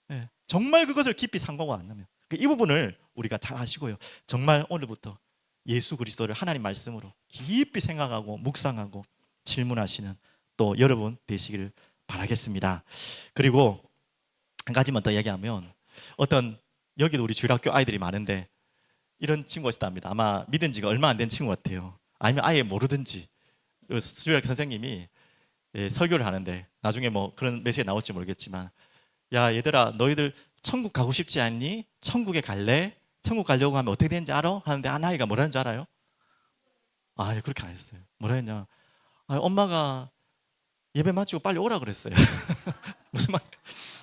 네, 정말 그것을 깊이 상고하고 안 하면 이 부분을 우리가 잘 아시고요. 정말 오늘부터 예수 그리스도를 하나님 말씀으로 깊이 생각하고 묵상하고 질문하시는 또 여러분 되시기를 바라겠습니다. 그리고 한 가지만 더 얘기하면 여기도 우리 주일학교 아이들이 많은데 이런 친구가 있답니다. 아마 믿은 지가 얼마 안 된 친구 같아요. 아니면 아예 모르든지 주일학교 선생님이 설교를 하는데 나중에 뭐 그런 메시지 나올지 모르겠지만, 야 얘들아 너희들 천국 가고 싶지 않니? 천국에 갈래? 천국 가려고 하면 어떻게 되는지 알아? 하는데 아나이가 뭐라는 줄 알아요? 그렇게 안 했어요. 뭐라 했냐? 엄마가 예배 마치고 빨리 오라 그랬어요. 무슨 말?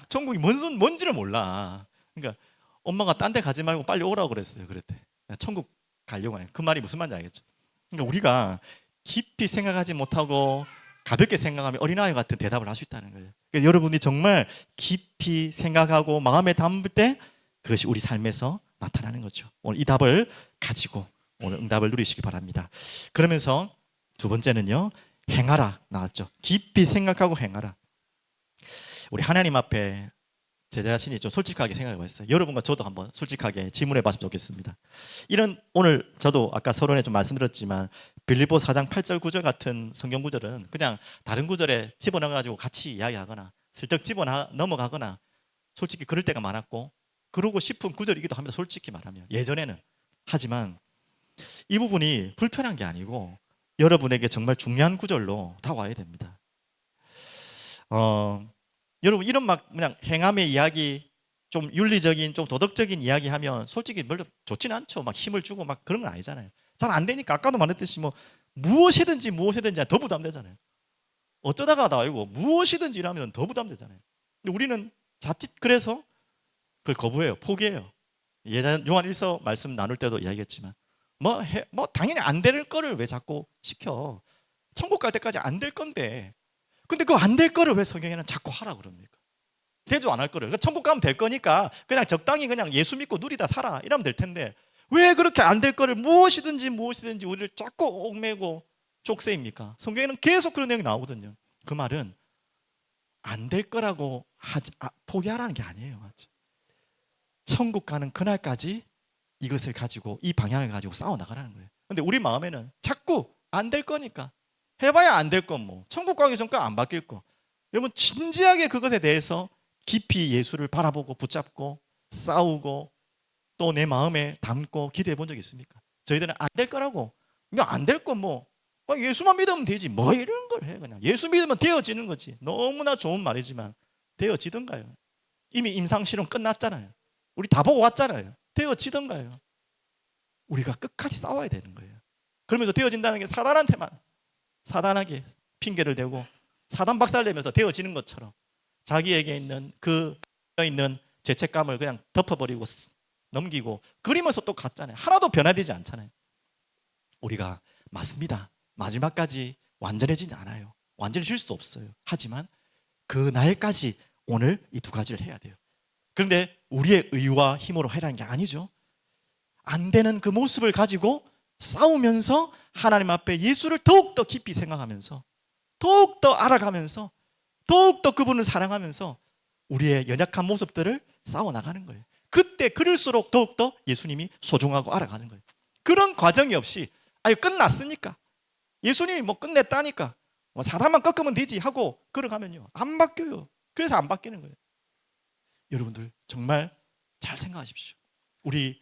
천국이 뭔지를 몰라. 그러니까 엄마가 딴 데 가지 말고 빨리 오라고 그랬어요. 그랬대. 천국 가려고 하는 그 말이 무슨 말인지 알겠죠? 그러니까 우리가 깊이 생각하지 못하고 가볍게 생각하면 어린아이 같은 대답을 할 수 있다는 거예요. 그러니까 여러분이 정말 깊이 생각하고 마음에 담을 때 그것이 우리 삶에서 나타나는 거죠. 오늘 이 답을 가지고 오늘 응답을 누리시기 바랍니다. 그러면서 두 번째는요, 행하라 나왔죠. 깊이 생각하고 행하라. 우리 하나님 앞에 제 자신이 좀 솔직하게 생각해 봤어요. 여러분과 저도 한번 솔직하게 질문해 봤으면 좋겠습니다. 이런 오늘 저도 아까 서론에 좀 말씀드렸지만 빌립보서 4장 8절 9절 같은 성경 구절은 그냥 다른 구절에 집어넣어 가지고 같이 이야기하거나 슬쩍 넘어가거나 솔직히 그럴 때가 많았고, 그러고 싶은 구절이기도 합니다. 솔직히 말하면 예전에는. 하지만 이 부분이 불편한 게 아니고 여러분에게 정말 중요한 구절로 다와야 됩니다. 여러분 이런 막 그냥 행함의 이야기, 좀 윤리적인, 좀 도덕적인 이야기하면 솔직히 별로 좋지는 않죠. 막 힘을 주고 막 그런 건 아니잖아요. 잘 안 되니까 아까도 말했듯이 뭐 무엇이든지 더 부담되잖아요. 어쩌다가 나이고 무엇이든지 일하면 더 부담되잖아요. 근데 우리는 자칫 그래서 그걸 거부해요. 포기해요. 예전 요한 1서 말씀 나눌 때도 이야기했지만 뭐 당연히 안 될 거를 왜 자꾸 시켜. 천국 갈 때까지 안 될 건데, 근데 그 안 될 거를 왜 성경에는 자꾸 하라 그럽니까? 대조 안 할 거를. 그러니까 천국 가면 될 거니까 그냥 적당히 그냥 예수 믿고 누리다 살아 이러면 될 텐데 왜 그렇게 안 될 거를 무엇이든지 우리를 자꾸 옥매고 족쇄입니까? 성경에는 계속 그런 내용이 나오거든요. 그 말은 안 될 거라고 포기하라는 게 아니에요. 맞죠? 천국 가는 그날까지 이것을 가지고, 이 방향을 가지고 싸워 나가라는 거예요. 근데 우리 마음에는 자꾸 안 될 거니까, 해봐야 안 될 건 뭐 천국 가기 전까지 안 바뀔 거. 여러분 진지하게 그것에 대해서 깊이 예수를 바라보고 붙잡고 싸우고 또 내 마음에 담고 기도해 본 적 있습니까? 저희들은 안 될 거라고, 안 될 건 뭐 예수만 믿으면 되지 뭐 이런 걸 해. 그냥 예수 믿으면 되어지는 거지. 너무나 좋은 말이지만 되어지던가요? 이미 임상실험 끝났잖아요. 우리 다 보고 왔잖아요. 되어지던가요? 우리가 끝까지 싸워야 되는 거예요. 그러면서 되어진다는 게 사단하게 핑계를 대고 사단 박살내면서 되어지는 것처럼 자기에게 있는 죄책감을 그냥 덮어버리고 넘기고 그리면서 또 갔잖아요. 하나도 변화되지 않잖아요. 우리가 맞습니다. 마지막까지 완전해지지 않아요. 완전해질 수 없어요. 하지만 그 날까지 오늘 이 두 가지를 해야 돼요. 그런데 우리의 의와 힘으로 하라는 게 아니죠. 안 되는 그 모습을 가지고 싸우면서 하나님 앞에 예수를 더욱더 깊이 생각하면서 더욱더 알아가면서 더욱더 그분을 사랑하면서 우리의 연약한 모습들을 싸워나가는 거예요. 그때 그럴수록 더욱더 예수님이 소중하고 알아가는 거예요. 그런 과정이 없이 끝났으니까 예수님이 뭐 끝냈다니까 사단만 꺾으면 되지 하고 걸어가면요 안 바뀌어요. 그래서 안 바뀌는 거예요. 여러분들 정말 잘 생각하십시오. 우리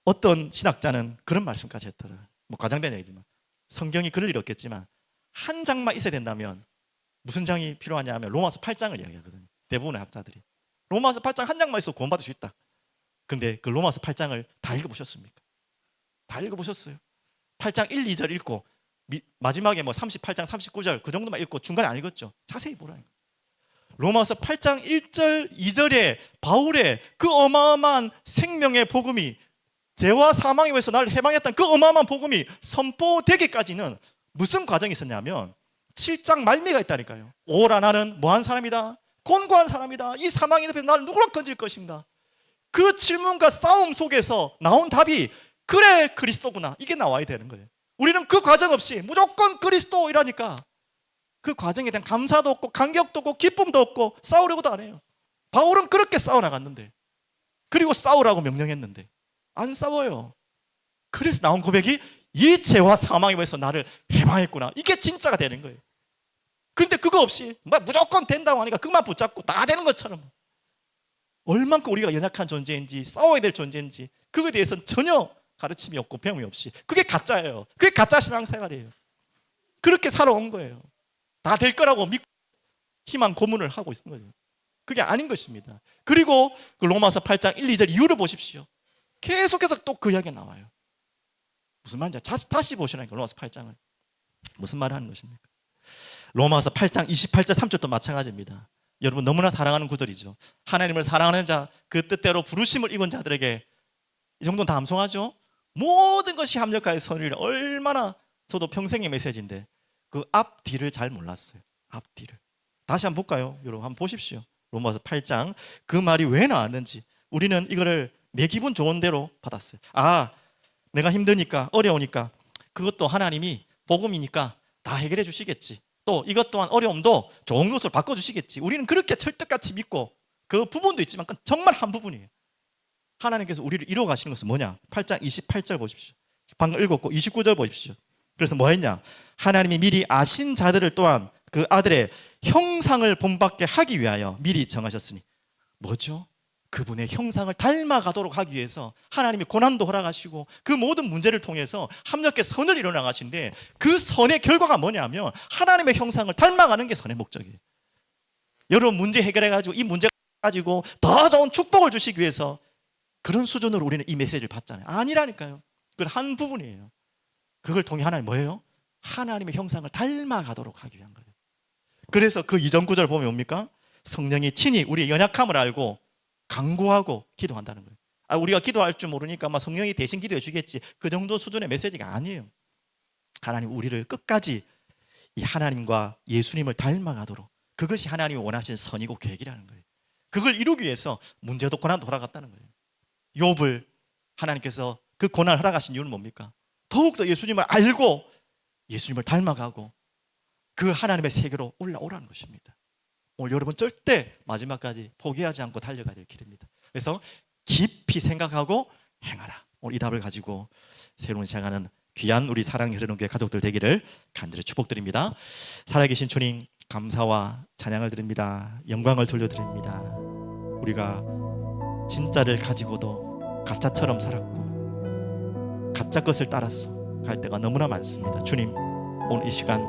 어떤 신학자는 그런 말씀까지 했더라고요. 뭐 과장된 얘기지만 성경이 그럴 일 없겠지만 한 장만 있어야 된다면 무슨 장이 필요하냐 하면 로마서 8장을 이야기하거든요. 대부분의 학자들이 로마서 8장 한 장만 있어도 구원받을 수 있다. 그런데 그 로마서 8장을 다 읽어보셨습니까? 다 읽어보셨어요? 8장 1, 2절 읽고 마지막에 뭐 38장 39절 그 정도만 읽고 중간에 안 읽었죠. 자세히 보라니까. 로마서 8장 1절 2절에 바울의 그 어마어마한 생명의 복음이, 죄와 사망에 의해서 나를 해방했던 그 어마어마한 복음이 선포되기까지는 무슨 과정이 있었냐면 7장 말미가 있다니까요. 오라 나는 뭐한 사람이다? 곤고한 사람이다. 이 사망의 늪에서 나를 누구로 건질 것인가? 그 질문과 싸움 속에서 나온 답이 그래 그리스도구나, 이게 나와야 되는 거예요. 우리는 그 과정 없이 무조건 그리스도이라니까 그 과정에 대한 감사도 없고 감격도 없고 기쁨도 없고 싸우려고도 안 해요. 바울은 그렇게 싸워나갔는데, 그리고 싸우라고 명령했는데 안 싸워요. 그래서 나온 고백이 이 죄와 사망에 의해서 나를 해방했구나, 이게 진짜가 되는 거예요. 그런데 그거 없이 무조건 된다고 하니까 그만 붙잡고 다 되는 것처럼, 얼만큼 우리가 연약한 존재인지 싸워야 될 존재인지 그거에 대해서는 전혀 가르침이 없고 배움이 없이, 그게 가짜예요. 그게 가짜 신앙생활이에요. 그렇게 살아온 거예요. 다 될 거라고 믿고 희망 고문을 하고 있는 거예요. 그게 아닌 것입니다. 그리고 그 로마서 8장 1, 2절 이유를 보십시오. 계속해서 또 그 이야기가 나와요. 무슨 말인지 다시 보시라니까. 로마서 8장을 무슨 말을 하는 것입니까? 로마서 8장 28절 3절도 마찬가지입니다. 여러분 너무나 사랑하는 구절이죠. 하나님을 사랑하는 자, 그 뜻대로 부르심을 입은 자들에게, 이 정도는 다 암송하죠. 모든 것이 합력하여 선을, 얼마나, 저도 평생의 메시지인데 그 앞뒤를 잘 몰랐어요. 앞뒤를 다시 한번 볼까요? 여러분 한번 보십시오. 로마서 8장 그 말이 왜 나왔는지. 우리는 이거를 내 기분 좋은 대로 받았어요. 아, 내가 힘드니까, 어려우니까 그것도 하나님이 복음이니까 다 해결해 주시겠지. 또 이것 또한 어려움도 좋은 것으로 바꿔주시겠지. 우리는 그렇게 철떡같이 믿고, 그 부분도 있지만 정말 한 부분이에요. 하나님께서 우리를 이루어 가시는 것은 뭐냐? 8장 28절 보십시오. 방금 읽었고 29절 보십시오. 그래서 뭐 했냐? 하나님이 미리 아신 자들을 또한 그 아들의 형상을 본받게 하기 위하여 미리 정하셨으니, 뭐죠? 그분의 형상을 닮아가도록 하기 위해서 하나님이 고난도 허락하시고 그 모든 문제를 통해서 합력해 선을 이루어 나가신데, 그 선의 결과가 뭐냐면 하나님의 형상을 닮아가는 게 선의 목적이에요. 여러분 문제 해결해가지고 이 문제 가지고 더 좋은 축복을 주시기 위해서 그런 수준으로 우리는 이 메시지를 받잖아요. 아니라니까요. 그건 한 부분이에요. 그걸 통해 하나님 뭐예요? 하나님의 형상을 닮아가도록 하기 위한 거예요. 그래서 그 이전 구절 보면 뭡니까? 성령이 친히 우리의 연약함을 알고 간구하고 기도한다는 거예요. 우리가 기도할 줄 모르니까 성령이 대신 기도해 주겠지, 그 정도 수준의 메시지가 아니에요. 하나님 우리를 끝까지 이 하나님과 예수님을 닮아가도록, 그것이 하나님이 원하시는 선이고 계획이라는 거예요. 그걸 이루기 위해서 문제도 고난도 허락했다는 거예요. 욥을 하나님께서 그 고난을 허락하신 이유는 뭡니까? 더욱더 예수님을 알고 예수님을 닮아가고 그 하나님의 세계로 올라오라는 것입니다. 오늘 여러분 절대 마지막까지 포기하지 않고 달려가야 될 길입니다. 그래서 깊이 생각하고 행하라. 오늘 이 답을 가지고 새로운 시작하는 귀한 우리 사랑의 흐르는 교회 가족들 되기를 간절히 축복드립니다. 살아계신 주님 감사와 찬양을 드립니다. 영광을 돌려드립니다. 우리가 진짜를 가지고도 가짜처럼 살았고 가짜 것을 따라서 갈 때가 너무나 많습니다. 주님 오늘 이 시간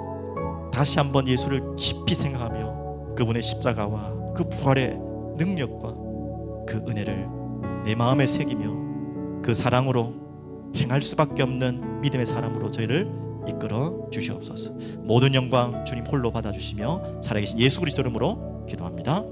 다시 한번 예수를 깊이 생각하며 그분의 십자가와 그 부활의 능력과 그 은혜를 내 마음에 새기며 그 사랑으로 행할 수밖에 없는 믿음의 사람으로 저희를 이끌어 주시옵소서. 모든 영광 주님 홀로 받아주시며 살아계신 예수 그리스도 이름으로 기도합니다.